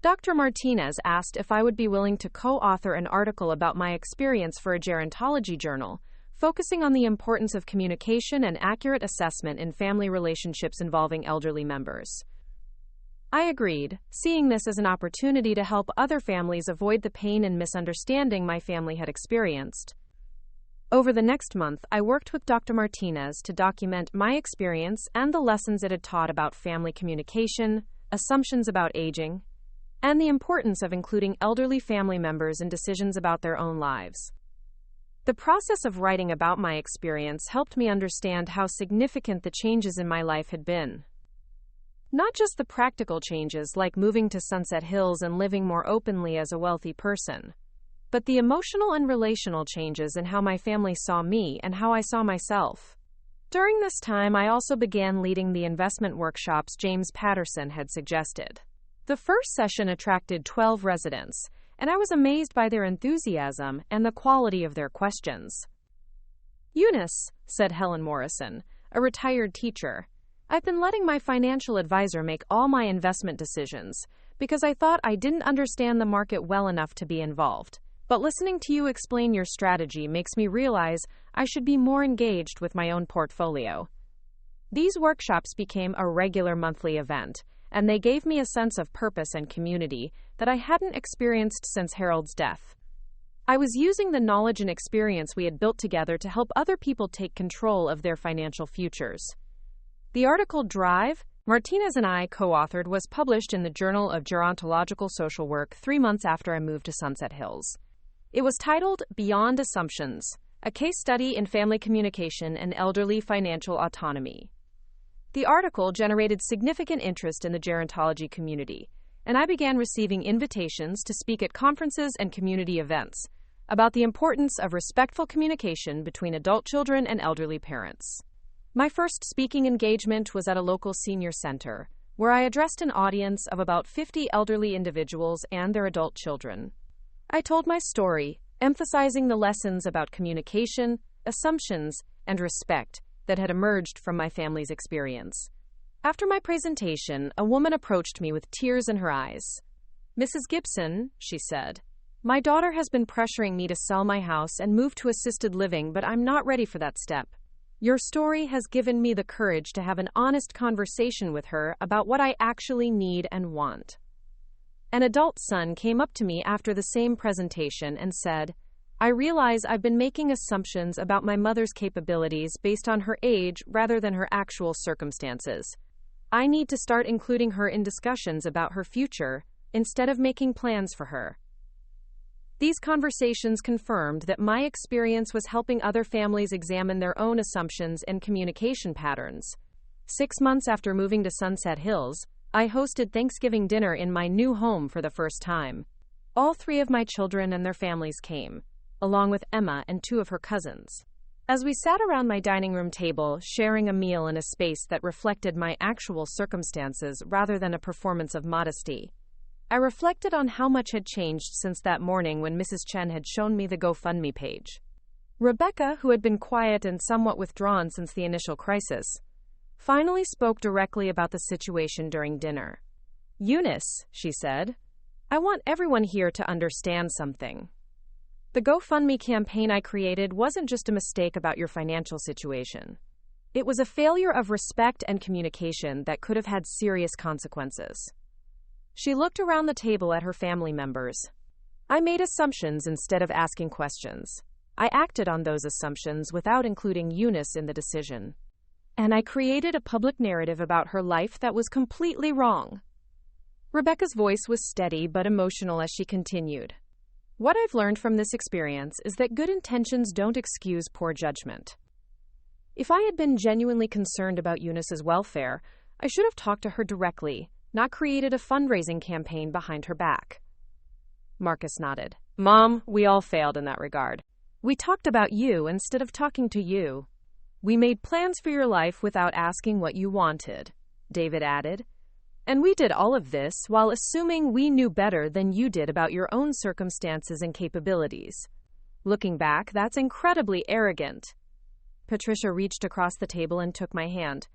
Dr. Martinez asked if I would be willing to co-author an article about my experience for a gerontology journal, focusing on the importance of communication and accurate assessment in family relationships involving elderly members. I agreed, seeing this as an opportunity to help other families avoid the pain and misunderstanding my family had experienced. Over the next month, I worked with Dr. Martinez to document my experience and the lessons it had taught about family communication, assumptions about aging, and the importance of including elderly family members in decisions about their own lives. The process of writing about my experience helped me understand how significant the changes in my life had been. Not just the practical changes like moving to Sunset Hills and living more openly as a wealthy person, but the emotional and relational changes in how my family saw me and how I saw myself. During this time, I also began leading the investment workshops James Patterson had suggested. The first session attracted 12 residents, and I was amazed by their enthusiasm and the quality of their questions. "Eunice," said Helen Morrison, a retired teacher, "I've been letting my financial advisor make all my investment decisions because I thought I didn't understand the market well enough to be involved. But listening to you explain your strategy makes me realize I should be more engaged with my own portfolio." These workshops became a regular monthly event, and they gave me a sense of purpose and community that I hadn't experienced since Harold's death. I was using the knowledge and experience we had built together to help other people take control of their financial futures. The article Drive, Martinez and I co-authored, was published in the Journal of Gerontological Social Work 3 months after I moved to Sunset Hills. It was titled Beyond Assumptions, a case study in family communication and elderly financial autonomy. The article generated significant interest in the gerontology community, and I began receiving invitations to speak at conferences and community events about the importance of respectful communication between adult children and elderly parents. My first speaking engagement was at a local senior center, where I addressed an audience of about 50 elderly individuals and their adult children. I told my story, emphasizing the lessons about communication, assumptions, and respect that had emerged from my family's experience. After my presentation, a woman approached me with tears in her eyes. "Mrs. Gibson," she said, "my daughter has been pressuring me to sell my house and move to assisted living, but I'm not ready for that step. Your story has given me the courage to have an honest conversation with her about what I actually need and want." An adult son came up to me after the same presentation and said, "I realize I've been making assumptions about my mother's capabilities based on her age rather than her actual circumstances. I need to start including her in discussions about her future instead of making plans for her." These conversations confirmed that my experience was helping other families examine their own assumptions and communication patterns. 6 months after moving to Sunset Hills, I hosted Thanksgiving dinner in my new home for the first time. All 3 of my children and their families came, along with Emma and 2 of her cousins. As we sat around my dining room table, sharing a meal in a space that reflected my actual circumstances rather than a performance of modesty, I reflected on how much had changed since that morning when Mrs. Chen had shown me the GoFundMe page. Rebecca, who had been quiet and somewhat withdrawn since the initial crisis, finally spoke directly about the situation during dinner. "Eunice," she said, "I want everyone here to understand something. The GoFundMe campaign I created wasn't just a mistake about your financial situation. It was a failure of respect and communication that could have had serious consequences." She looked around the table at her family members. "I made assumptions instead of asking questions. I acted on those assumptions without including Eunice in the decision. And I created a public narrative about her life that was completely wrong." Rebecca's voice was steady but emotional as she continued. "What I've learned from this experience is that good intentions don't excuse poor judgment. If I had been genuinely concerned about Eunice's welfare, I should have talked to her directly, not created a fundraising campaign behind her back." Marcus nodded. "Mom, we all failed in that regard. We talked about you instead of talking to you. We made plans for your life without asking what you wanted," David added. "And we did all of this while assuming we knew better than you did about your own circumstances and capabilities. Looking back, that's incredibly arrogant." Patricia reached across the table and took my hand.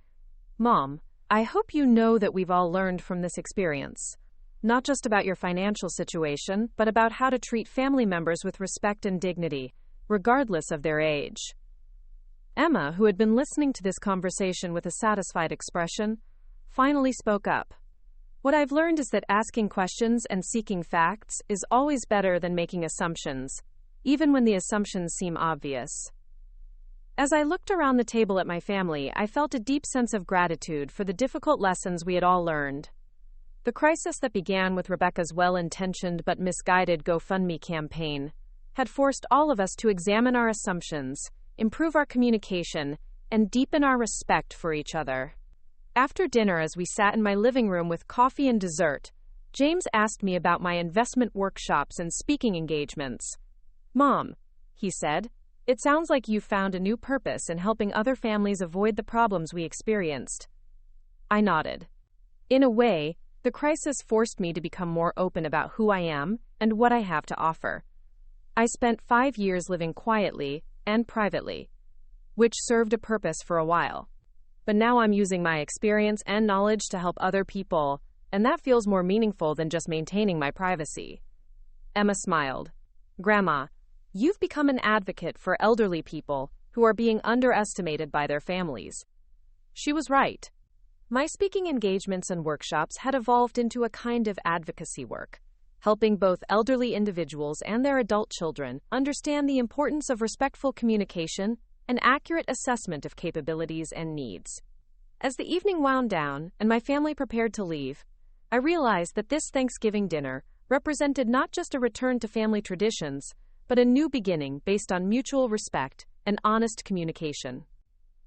Mom, I hope you know that we've all learned from this experience. Not just about your financial situation, but about how to treat family members with respect and dignity, regardless of their age. Emma, who had been listening to this conversation with a satisfied expression, finally spoke up. What I've learned is that asking questions and seeking facts is always better than making assumptions, even when the assumptions seem obvious. As I looked around the table at my family, I felt a deep sense of gratitude for the difficult lessons we had all learned. The crisis that began with Rebecca's well-intentioned but misguided GoFundMe campaign had forced all of us to examine our assumptions, improve our communication, and deepen our respect for each other. After dinner, as we sat in my living room with coffee and dessert, James asked me about my investment workshops and speaking engagements. Mom, he said, it sounds like you found a new purpose in helping other families avoid the problems we experienced. I nodded. In a way, the crisis forced me to become more open about who I am and what I have to offer. I spent 5 years living quietly and privately, which served a purpose for a while. But now I'm using my experience and knowledge to help other people, and that feels more meaningful than just maintaining my privacy. Emma smiled. Grandma, you've become an advocate for elderly people who are being underestimated by their families. She was right. My speaking engagements and workshops had evolved into a kind of advocacy work, helping both elderly individuals and their adult children understand the importance of respectful communication and accurate assessment of capabilities and needs. As the evening wound down and my family prepared to leave, I realized that this Thanksgiving dinner represented not just a return to family traditions, but a new beginning based on mutual respect and honest communication.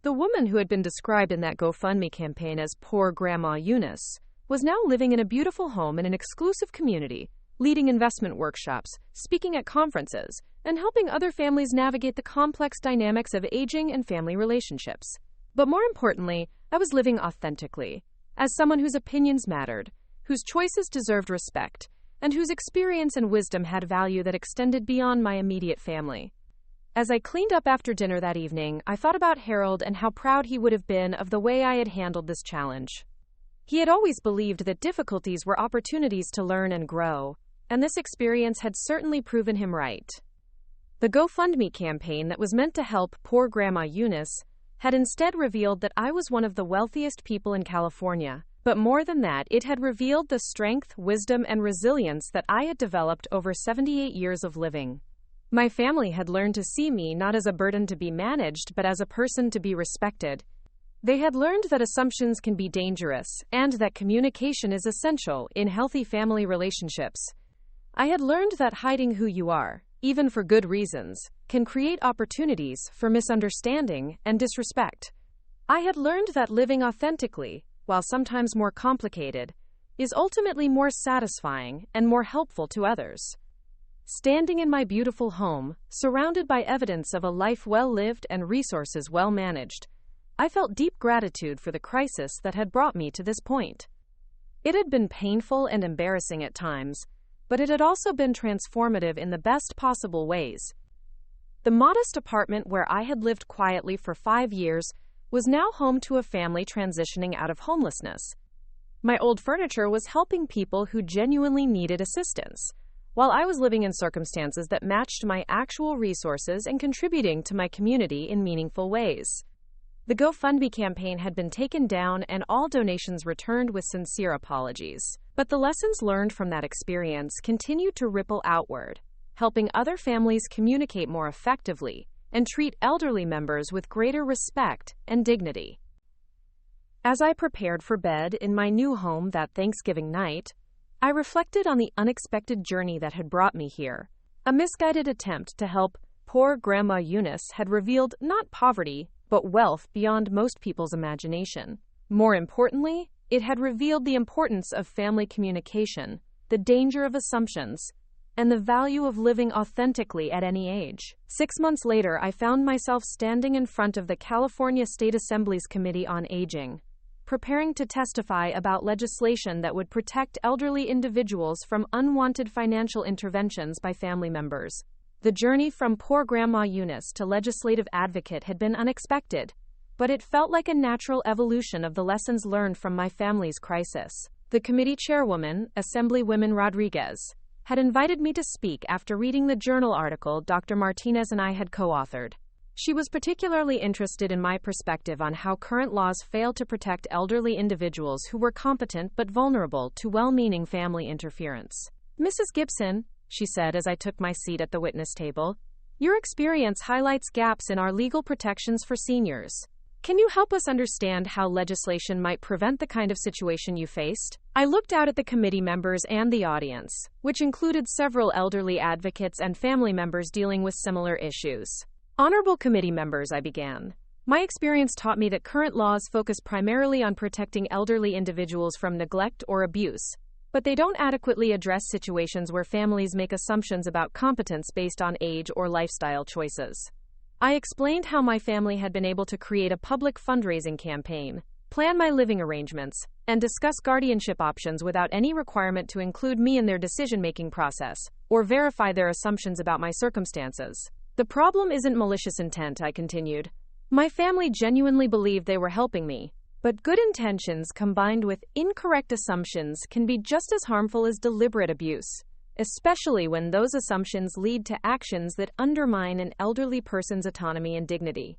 The woman who had been described in that GoFundMe campaign as poor Grandma Eunice was now living in a beautiful home in an exclusive community, leading investment workshops, speaking at conferences, and helping other families navigate the complex dynamics of aging and family relationships. But more importantly, I was living authentically, as someone whose opinions mattered, whose choices deserved respect, and whose experience and wisdom had value that extended beyond my immediate family. As I cleaned up after dinner that evening, I thought about Harold and how proud he would have been of the way I had handled this challenge. He had always believed that difficulties were opportunities to learn and grow, and this experience had certainly proven him right. The GoFundMe campaign that was meant to help poor Grandma Eunice had instead revealed that I was one of the wealthiest people in California, but more than that, it had revealed the strength, wisdom, and resilience that I had developed over 78 years of living. My family had learned to see me not as a burden to be managed, but as a person to be respected. They had learned that assumptions can be dangerous, and that communication is essential in healthy family relationships. I had learned that hiding who you are, even for good reasons, can create opportunities for misunderstanding and disrespect. I had learned that living authentically, while sometimes more complicated, is ultimately more satisfying and more helpful to others. Standing in my beautiful home, surrounded by evidence of a life well lived and resources well managed, I felt deep gratitude for the crisis that had brought me to this point. It had been painful and embarrassing at times, but it had also been transformative in the best possible ways. The modest apartment where I had lived quietly for 5 years was now home to a family transitioning out of homelessness. My old furniture was helping people who genuinely needed assistance, while I was living in circumstances that matched my actual resources and contributing to my community in meaningful ways. The GoFundMe campaign had been taken down and all donations returned with sincere apologies. But the lessons learned from that experience continued to ripple outward, helping other families communicate more effectively and treat elderly members with greater respect and dignity. As I prepared for bed in my new home that Thanksgiving night, I reflected on the unexpected journey that had brought me here. A misguided attempt to help poor Grandma Eunice had revealed not poverty, but wealth beyond most people's imagination. More importantly, it had revealed the importance of family communication, the danger of assumptions, and the value of living authentically at any age. 6 months later, I found myself standing in front of the California State Assembly's Committee on Aging, preparing to testify about legislation that would protect elderly individuals from unwanted financial interventions by family members. The journey from poor Grandma Eunice to legislative advocate had been unexpected, but it felt like a natural evolution of the lessons learned from my family's crisis. The committee chairwoman, Assemblywoman Rodriguez, had invited me to speak after reading the journal article Dr. Martinez and I had co-authored. She was particularly interested in my perspective on how current laws fail to protect elderly individuals who were competent but vulnerable to well-meaning family interference. "Mrs. Gibson," she said as I took my seat at the witness table, "your experience highlights gaps in our legal protections for seniors. Can you help us understand how legislation might prevent the kind of situation you faced?" I looked out at the committee members and the audience, which included several elderly advocates and family members dealing with similar issues. "Honorable committee members," I began, "my experience taught me that current laws focus primarily on protecting elderly individuals from neglect or abuse, but they don't adequately address situations where families make assumptions about competence based on age or lifestyle choices." I explained how my family had been able to create a public fundraising campaign, plan my living arrangements, and discuss guardianship options without any requirement to include me in their decision-making process, or verify their assumptions about my circumstances. "The problem isn't malicious intent," I continued. "My family genuinely believed they were helping me, but good intentions combined with incorrect assumptions can be just as harmful as deliberate abuse, especially when those assumptions lead to actions that undermine an elderly person's autonomy and dignity."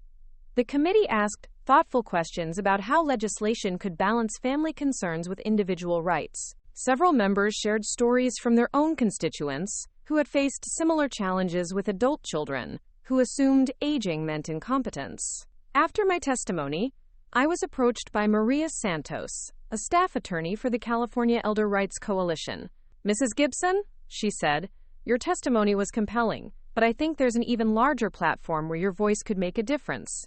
The committee asked thoughtful questions about how legislation could balance family concerns with individual rights. Several members shared stories from their own constituents who had faced similar challenges with adult children who assumed aging meant incompetence. After my testimony, I was approached by Maria Santos, a staff attorney for the California Elder Rights Coalition. "Mrs. Gibson," she said, "your testimony was compelling, but I think there's an even larger platform where your voice could make a difference."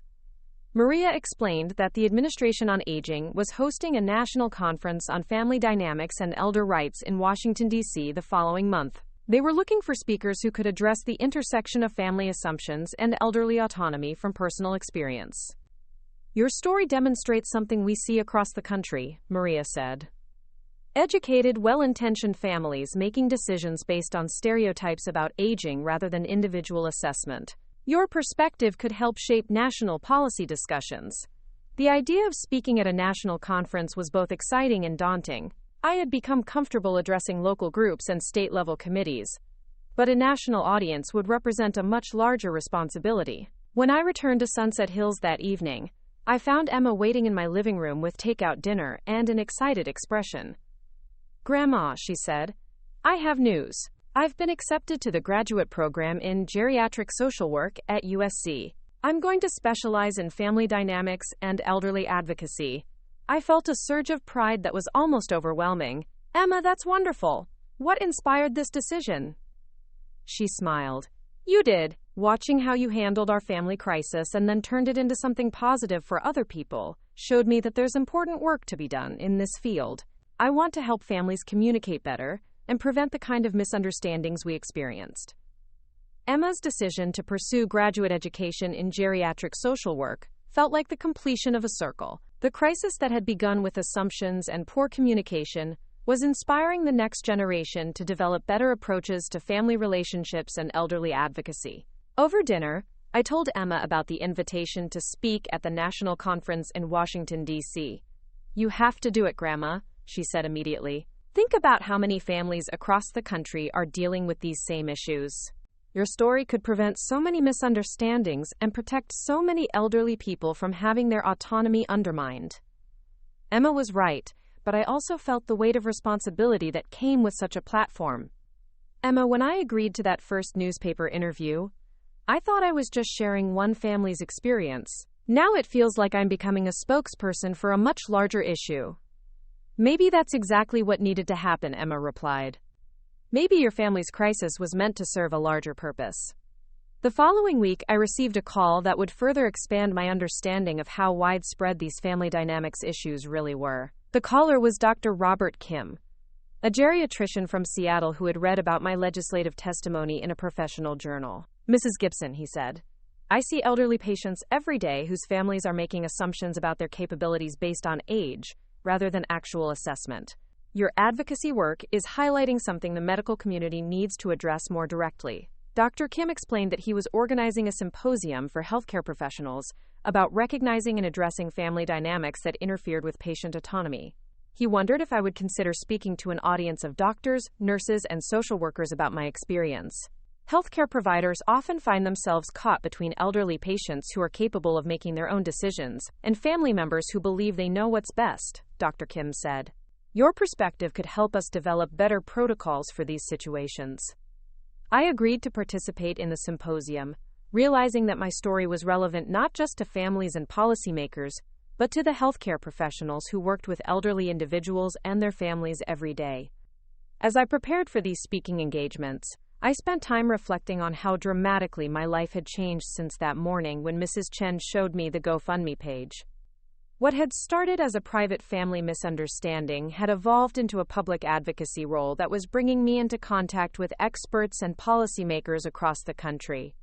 Maria explained that the Administration on Aging was hosting a national conference on family dynamics and elder rights in Washington, D.C. the following month. They were looking for speakers who could address the intersection of family assumptions and elderly autonomy from personal experience. "Your story demonstrates something we see across the country," Maria said. "Educated, well-intentioned families making decisions based on stereotypes about aging rather than individual assessment. Your perspective could help shape national policy discussions." The idea of speaking at a national conference was both exciting and daunting. I had become comfortable addressing local groups and state-level committees, but a national audience would represent a much larger responsibility. When I returned to Sunset Hills that evening, I found Emma waiting in my living room with takeout dinner and an excited expression. "Grandma," she said, "I have news. I've been accepted to the graduate program in geriatric social work at USC. I'm going to specialize in family dynamics and elderly advocacy." I felt a surge of pride that was almost overwhelming. "Emma, that's wonderful. What inspired this decision?" She smiled. "You did. Watching how you handled our family crisis and then turned it into something positive for other people showed me that there's important work to be done in this field. I want to help families communicate better and prevent the kind of misunderstandings we experienced." Emma's decision to pursue graduate education in geriatric social work felt like the completion of a circle. The crisis that had begun with assumptions and poor communication was inspiring the next generation to develop better approaches to family relationships and elderly advocacy. Over dinner, I told Emma about the invitation to speak at the national conference in Washington, D.C. "You have to do it, Grandma," she said immediately. "Think about how many families across the country are dealing with these same issues. Your story could prevent so many misunderstandings and protect so many elderly people from having their autonomy undermined." Emma was right, but I also felt the weight of responsibility that came with such a platform. "Emma, when I agreed to that first newspaper interview, I thought I was just sharing one family's experience. Now it feels like I'm becoming a spokesperson for a much larger issue." "Maybe that's exactly what needed to happen," Emma replied. "Maybe your family's crisis was meant to serve a larger purpose." The following week, I received a call that would further expand my understanding of how widespread these family dynamics issues really were. The caller was Dr. Robert Kim, a geriatrician from Seattle who had read about my legislative testimony in a professional journal. "Mrs. Gibson," he said, "I see elderly patients every day whose families are making assumptions about their capabilities based on age rather than actual assessment. Your advocacy work is highlighting something the medical community needs to address more directly." Dr. Kim explained that he was organizing a symposium for healthcare professionals about recognizing and addressing family dynamics that interfered with patient autonomy. He wondered if I would consider speaking to an audience of doctors, nurses, and social workers about my experience. Healthcare providers often find themselves caught between elderly patients who are capable of making their own decisions and family members who believe they know what's best, Dr. Kim said. Your perspective could help us develop better protocols for these situations. I agreed to participate in the symposium, realizing that my story was relevant not just to families and policymakers, but to the healthcare professionals who worked with elderly individuals and their families every day. As I prepared for these speaking engagements, I spent time reflecting on how dramatically my life had changed since that morning when Mrs. Chen showed me the GoFundMe page. What had started as a private family misunderstanding had evolved into a public advocacy role that was bringing me into contact with experts and policymakers across the country.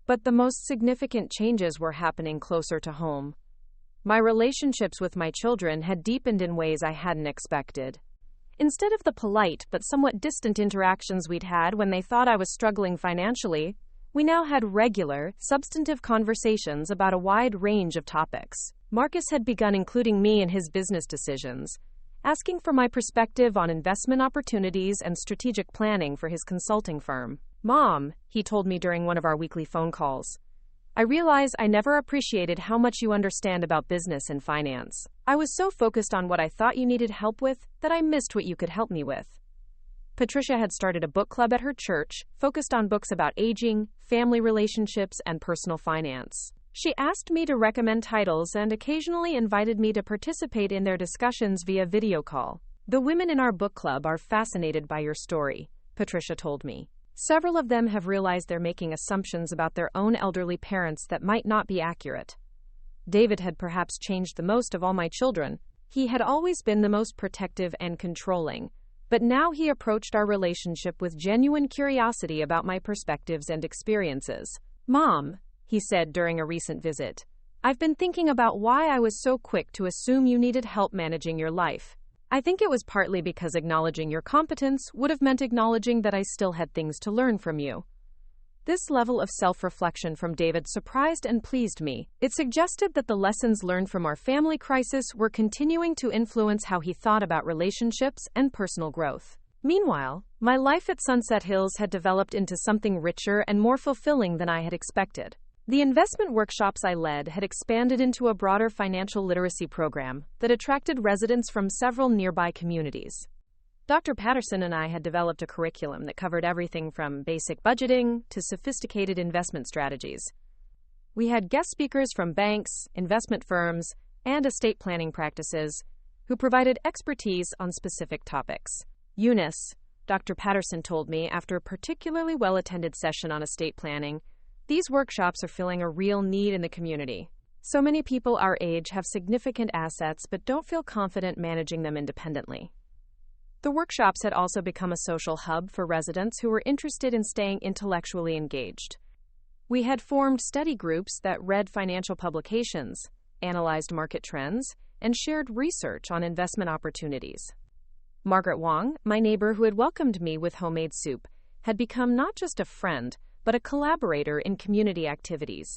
But the most significant changes were happening closer to home. My relationships with my children had deepened in ways I hadn't expected. Instead of the polite but somewhat distant interactions we'd had when they thought I was struggling financially, we now had regular, substantive conversations about a wide range of topics. Marcus had begun including me in his business decisions, asking for my perspective on investment opportunities and strategic planning for his consulting firm. Mom, he told me during one of our weekly phone calls, I realize I never appreciated how much you understand about business and finance. I was so focused on what I thought you needed help with that I missed what you could help me with. Patricia had started a book club at her church, focused on books about aging, family relationships, and personal finance. She asked me to recommend titles and occasionally invited me to participate in their discussions via video call. The women in our book club are fascinated by your story, Patricia told me. Several of them have realized they're making assumptions about their own elderly parents that might not be accurate. David had perhaps changed the most of all my children. He had always been the most protective and controlling, but now he approached our relationship with genuine curiosity about my perspectives and experiences. Mom, he said during a recent visit, I've been thinking about why I was so quick to assume you needed help managing your life. I think it was partly because acknowledging your competence would have meant acknowledging that I still had things to learn from you. This level of self-reflection from David surprised and pleased me. It suggested that the lessons learned from our family crisis were continuing to influence how he thought about relationships and personal growth. Meanwhile, my life at Sunset Hills had developed into something richer and more fulfilling than I had expected. The investment workshops I led had expanded into a broader financial literacy program that attracted residents from several nearby communities. Dr. Patterson and I had developed a curriculum that covered everything from basic budgeting to sophisticated investment strategies. We had guest speakers from banks, investment firms, and estate planning practices who provided expertise on specific topics. Eunice, Dr. Patterson told me after a particularly well-attended session on estate planning, these workshops are filling a real need in the community. So many people our age have significant assets but don't feel confident managing them independently. The workshops had also become a social hub for residents who were interested in staying intellectually engaged. We had formed study groups that read financial publications, analyzed market trends, and shared research on investment opportunities. Margaret Wong, my neighbor who had welcomed me with homemade soup, had become not just a friend, but a collaborator in community activities.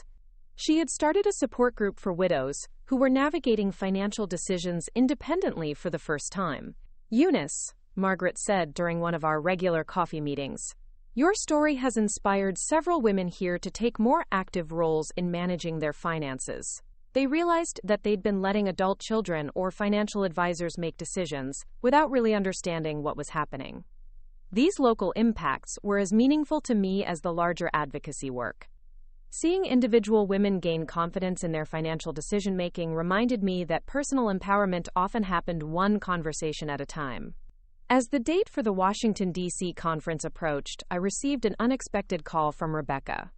She had started a support group for widows who were navigating financial decisions independently for the first time. Eunice, Margaret said during one of our regular coffee meetings, your story has inspired several women here to take more active roles in managing their finances. They realized that they'd been letting adult children or financial advisors make decisions without really understanding what was happening. These local impacts were as meaningful to me as the larger advocacy work. Seeing individual women gain confidence in their financial decision-making reminded me that personal empowerment often happened one conversation at a time. As the date for the Washington, D.C. conference approached, I received an unexpected call from Rebecca.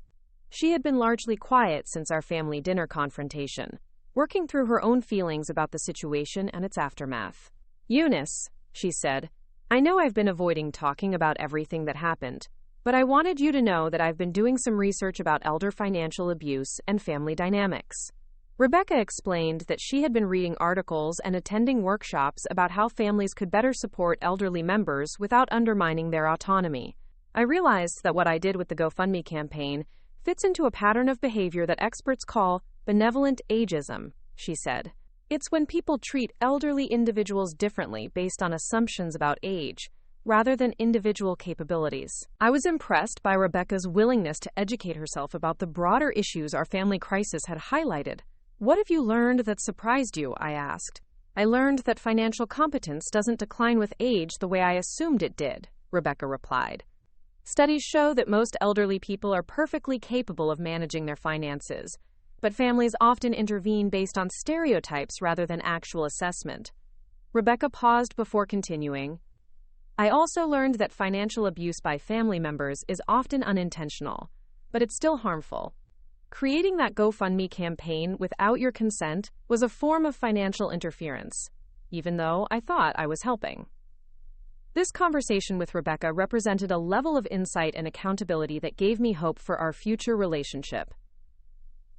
She had been largely quiet since our family dinner confrontation, working through her own feelings about the situation and its aftermath. Eunice, she said, I know I've been avoiding talking about everything that happened, but I wanted you to know that I've been doing some research about elder financial abuse and family dynamics. Rebecca explained that she had been reading articles and attending workshops about how families could better support elderly members without undermining their autonomy. I realized that what I did with the GoFundMe campaign fits into a pattern of behavior that experts call Benevolent ageism, she said. It's when people treat elderly individuals differently based on assumptions about age, rather than individual capabilities. I was impressed by Rebecca's willingness to educate herself about the broader issues our family crisis had highlighted. What have you learned that surprised you? I asked. I learned that financial competence doesn't decline with age the way I assumed it did, Rebecca replied. Studies show that most elderly people are perfectly capable of managing their finances, but families often intervene based on stereotypes rather than actual assessment. Rebecca paused before continuing. I also learned that financial abuse by family members is often unintentional, but it's still harmful. Creating that GoFundMe campaign without your consent was a form of financial interference, even though I thought I was helping. This conversation with Rebecca represented a level of insight and accountability that gave me hope for our future relationship.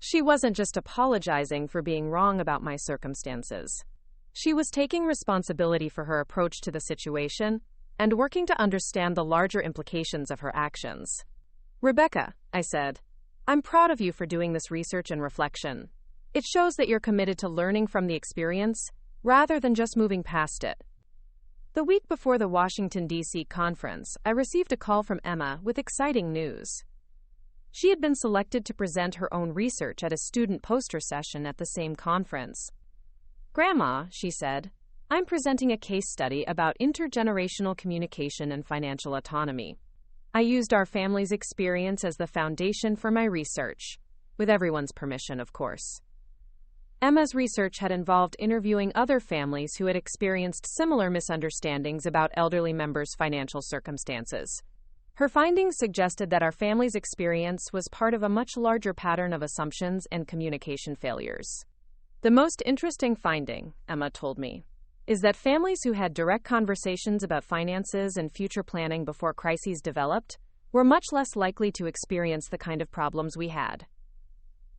She wasn't just apologizing for being wrong about my circumstances. She was taking responsibility for her approach to the situation and working to understand the larger implications of her actions. Rebecca, I said, I'm proud of you for doing this research and reflection. It shows that you're committed to learning from the experience rather than just moving past it. The week before the Washington, D.C. conference, I received a call from Emma with exciting news. She had been selected to present her own research at a student poster session at the same conference. Grandma, she said, I'm presenting a case study about intergenerational communication and financial autonomy. I used our family's experience as the foundation for my research, with everyone's permission, of course. Emma's research had involved interviewing other families who had experienced similar misunderstandings about elderly members' financial circumstances. Her findings suggested that our family's experience was part of a much larger pattern of assumptions and communication failures. The most interesting finding, Emma told me, is that families who had direct conversations about finances and future planning before crises developed were much less likely to experience the kind of problems we had.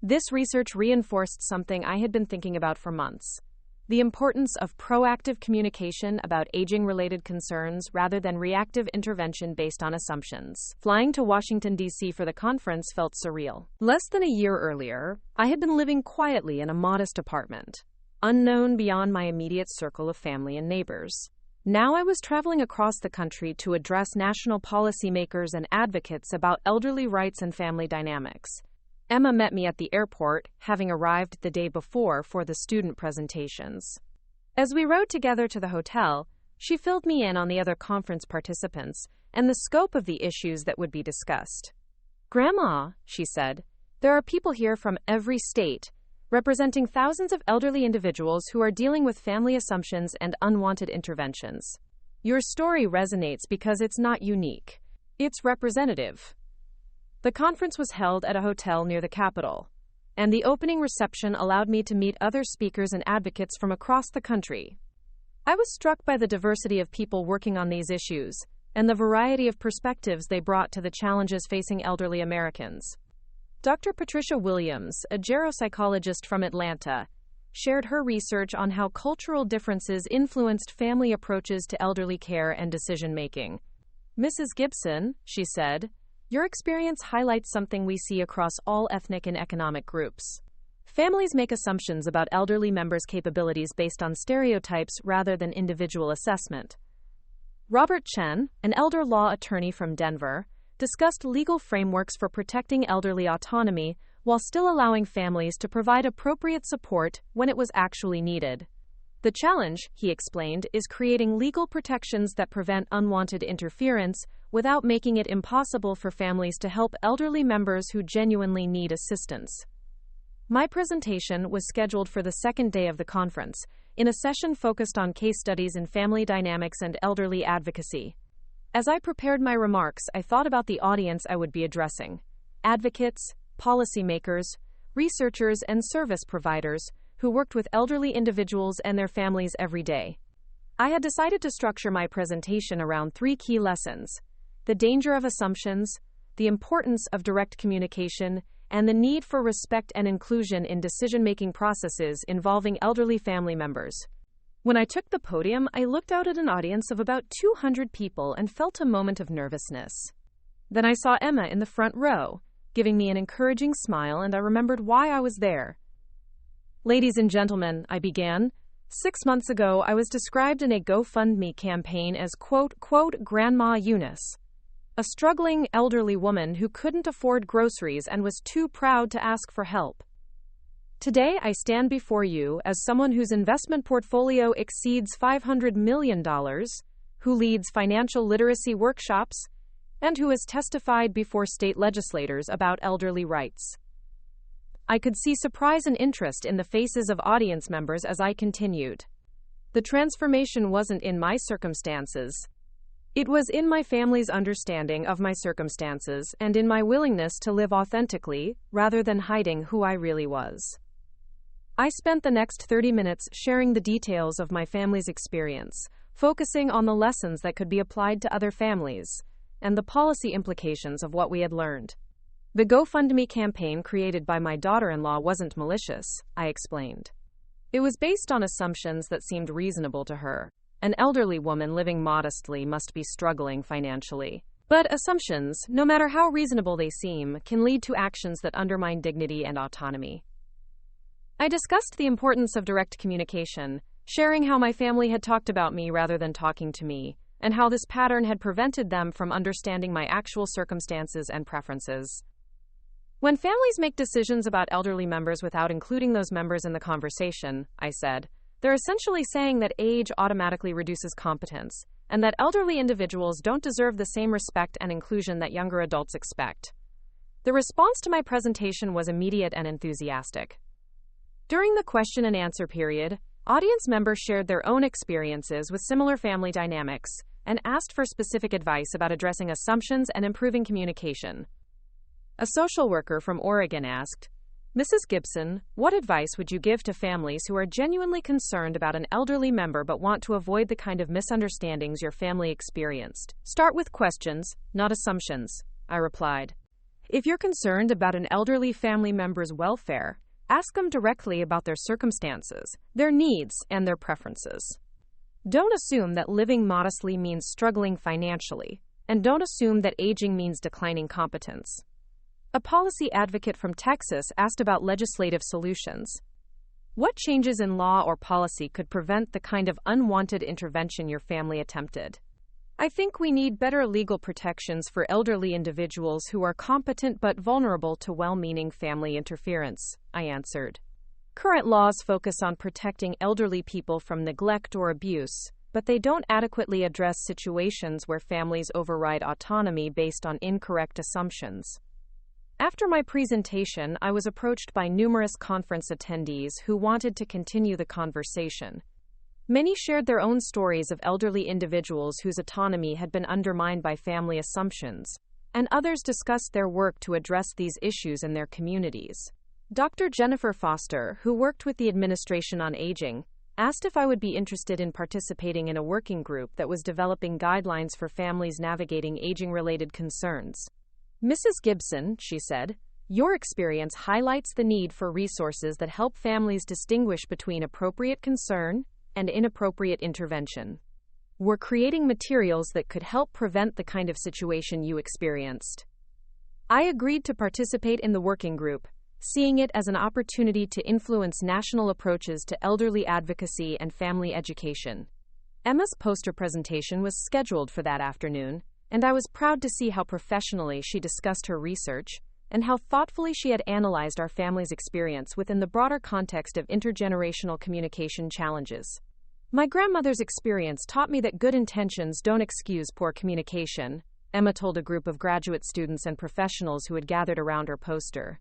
This research reinforced something I had been thinking about for months: the importance of proactive communication about aging-related concerns rather than reactive intervention based on assumptions. Flying to Washington, D.C. for the conference felt surreal. Less than a year earlier, I had been living quietly in a modest apartment, unknown beyond my immediate circle of family and neighbors. Now I was traveling across the country to address national policymakers and advocates about elderly rights and family dynamics. Emma met me at the airport, having arrived the day before for the student presentations. As we rode together to the hotel, she filled me in on the other conference participants and the scope of the issues that would be discussed. Grandma, she said, there are people here from every state, representing thousands of elderly individuals who are dealing with family assumptions and unwanted interventions. Your story resonates because it's not unique. It's representative. The conference was held at a hotel near the Capitol, and the opening reception allowed me to meet other speakers and advocates from across the country. I was struck by the diversity of people working on these issues and the variety of perspectives they brought to the challenges facing elderly Americans. Dr. Patricia Williams, a geropsychologist from Atlanta, shared her research on how cultural differences influenced family approaches to elderly care and decision-making. Mrs. Gibson, she said, your experience highlights something we see across all ethnic and economic groups. Families make assumptions about elderly members' capabilities based on stereotypes rather than individual assessment. Robert Chen, an elder law attorney from Denver, discussed legal frameworks for protecting elderly autonomy while still allowing families to provide appropriate support when it was actually needed. The challenge, he explained, is creating legal protections that prevent unwanted interference without making it impossible for families to help elderly members who genuinely need assistance. My presentation was scheduled for the second day of the conference, in a session focused on case studies in family dynamics and elderly advocacy. As I prepared my remarks, I thought about the audience I would be addressing: advocates, policymakers, researchers, and service providers who worked with elderly individuals and their families every day. I had decided to structure my presentation around 3 key lessons: the danger of assumptions, the importance of direct communication, and the need for respect and inclusion in decision-making processes involving elderly family members. When I took the podium, I looked out at an audience of about 200 people and felt a moment of nervousness. Then I saw Emma in the front row, giving me an encouraging smile, and I remembered why I was there. Ladies and gentlemen, I began. 6 months ago, I was described in a GoFundMe campaign as Grandma Eunice, a struggling elderly woman who couldn't afford groceries and was too proud to ask for help. Today, I stand before you as someone whose investment portfolio exceeds $500 million, who leads financial literacy workshops, and who has testified before state legislators about elderly rights. I could see surprise and interest in the faces of audience members as I continued. The transformation wasn't in my circumstances. It was in my family's understanding of my circumstances and in my willingness to live authentically, rather than hiding who I really was. I spent the next 30 minutes sharing the details of my family's experience, focusing on the lessons that could be applied to other families, and the policy implications of what we had learned. The GoFundMe campaign created by my daughter-in-law wasn't malicious, I explained. It was based on assumptions that seemed reasonable to her. An elderly woman living modestly must be struggling financially. But assumptions, no matter how reasonable they seem, can lead to actions that undermine dignity and autonomy. I discussed the importance of direct communication, sharing how my family had talked about me rather than talking to me, and how this pattern had prevented them from understanding my actual circumstances and preferences. When families make decisions about elderly members without including those members in the conversation, I said, they're essentially saying that age automatically reduces competence, and that elderly individuals don't deserve the same respect and inclusion that younger adults expect. The response to my presentation was immediate and enthusiastic. During the question and answer period, audience members shared their own experiences with similar family dynamics and asked for specific advice about addressing assumptions and improving communication. A social worker from Oregon asked, Mrs. Gibson, what advice would you give to families who are genuinely concerned about an elderly member but want to avoid the kind of misunderstandings your family experienced? Start with questions, not assumptions, I replied. If you're concerned about an elderly family member's welfare, ask them directly about their circumstances, their needs, and their preferences. Don't assume that living modestly means struggling financially, and don't assume that aging means declining competence. A policy advocate from Texas asked about legislative solutions. What changes in law or policy could prevent the kind of unwanted intervention your family attempted? I think we need better legal protections for elderly individuals who are competent but vulnerable to well-meaning family interference, I answered. Current laws focus on protecting elderly people from neglect or abuse, but they don't adequately address situations where families override autonomy based on incorrect assumptions. After my presentation, I was approached by numerous conference attendees who wanted to continue the conversation. Many shared their own stories of elderly individuals whose autonomy had been undermined by family assumptions, and others discussed their work to address these issues in their communities. Dr. Jennifer Foster, who worked with the Administration on Aging, asked if I would be interested in participating in a working group that was developing guidelines for families navigating aging-related concerns. Mrs. Gibson, she said, your experience highlights the need for resources that help families distinguish between appropriate concern and inappropriate intervention. We're creating materials that could help prevent the kind of situation you experienced. I agreed to participate in the working group, seeing it as an opportunity to influence national approaches to elderly advocacy and family education. Emma's poster presentation was scheduled for that afternoon, and I was proud to see how professionally she discussed her research and how thoughtfully she had analyzed our family's experience within the broader context of intergenerational communication challenges. My grandmother's experience taught me that good intentions don't excuse poor communication, Emma told a group of graduate students and professionals who had gathered around her poster.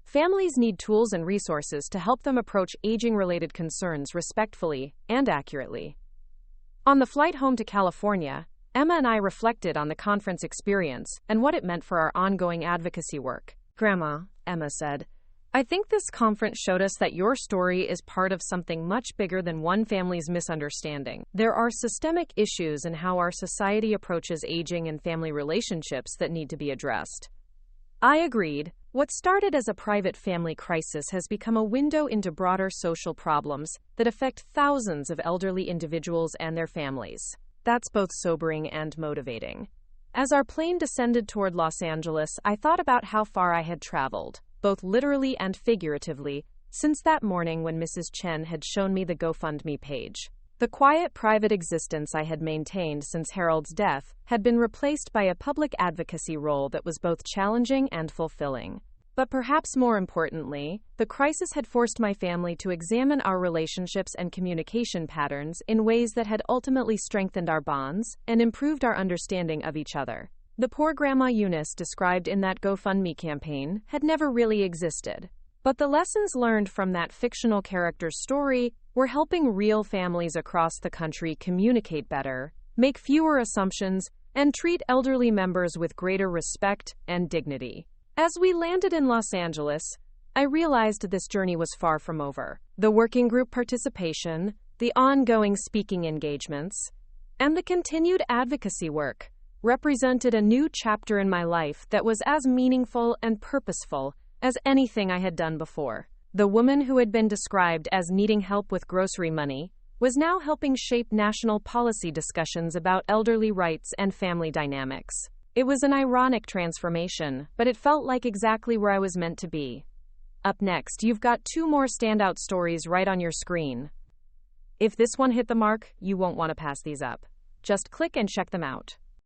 Families need tools and resources to help them approach aging-related concerns respectfully and accurately. On the flight home to California, Emma and I reflected on the conference experience and what it meant for our ongoing advocacy work. Grandma, Emma said, I think this conference showed us that your story is part of something much bigger than one family's misunderstanding. There are systemic issues in how our society approaches aging and family relationships that need to be addressed. I agreed. What started as a private family crisis has become a window into broader social problems that affect thousands of elderly individuals and their families. That's both sobering and motivating. As our plane descended toward Los Angeles, I thought about how far I had traveled, both literally and figuratively, since that morning when Mrs. Chen had shown me the GoFundMe page. The quiet, private existence I had maintained since Harold's death had been replaced by a public advocacy role that was both challenging and fulfilling. But perhaps more importantly, the crisis had forced my family to examine our relationships and communication patterns in ways that had ultimately strengthened our bonds and improved our understanding of each other. The poor Grandma Eunice described in that GoFundMe campaign had never really existed. But the lessons learned from that fictional character's story were helping real families across the country communicate better, make fewer assumptions, and treat elderly members with greater respect and dignity. As we landed in Los Angeles, I realized this journey was far from over. The working group participation, the ongoing speaking engagements, and the continued advocacy work represented a new chapter in my life that was as meaningful and purposeful as anything I had done before. The woman who had been described as needing help with grocery money was now helping shape national policy discussions about elderly rights and family dynamics. It was an ironic transformation, but it felt like exactly where I was meant to be. Up next, you've got 2 more standout stories right on your screen. If this one hit the mark, you won't want to pass these up. Just click and check them out.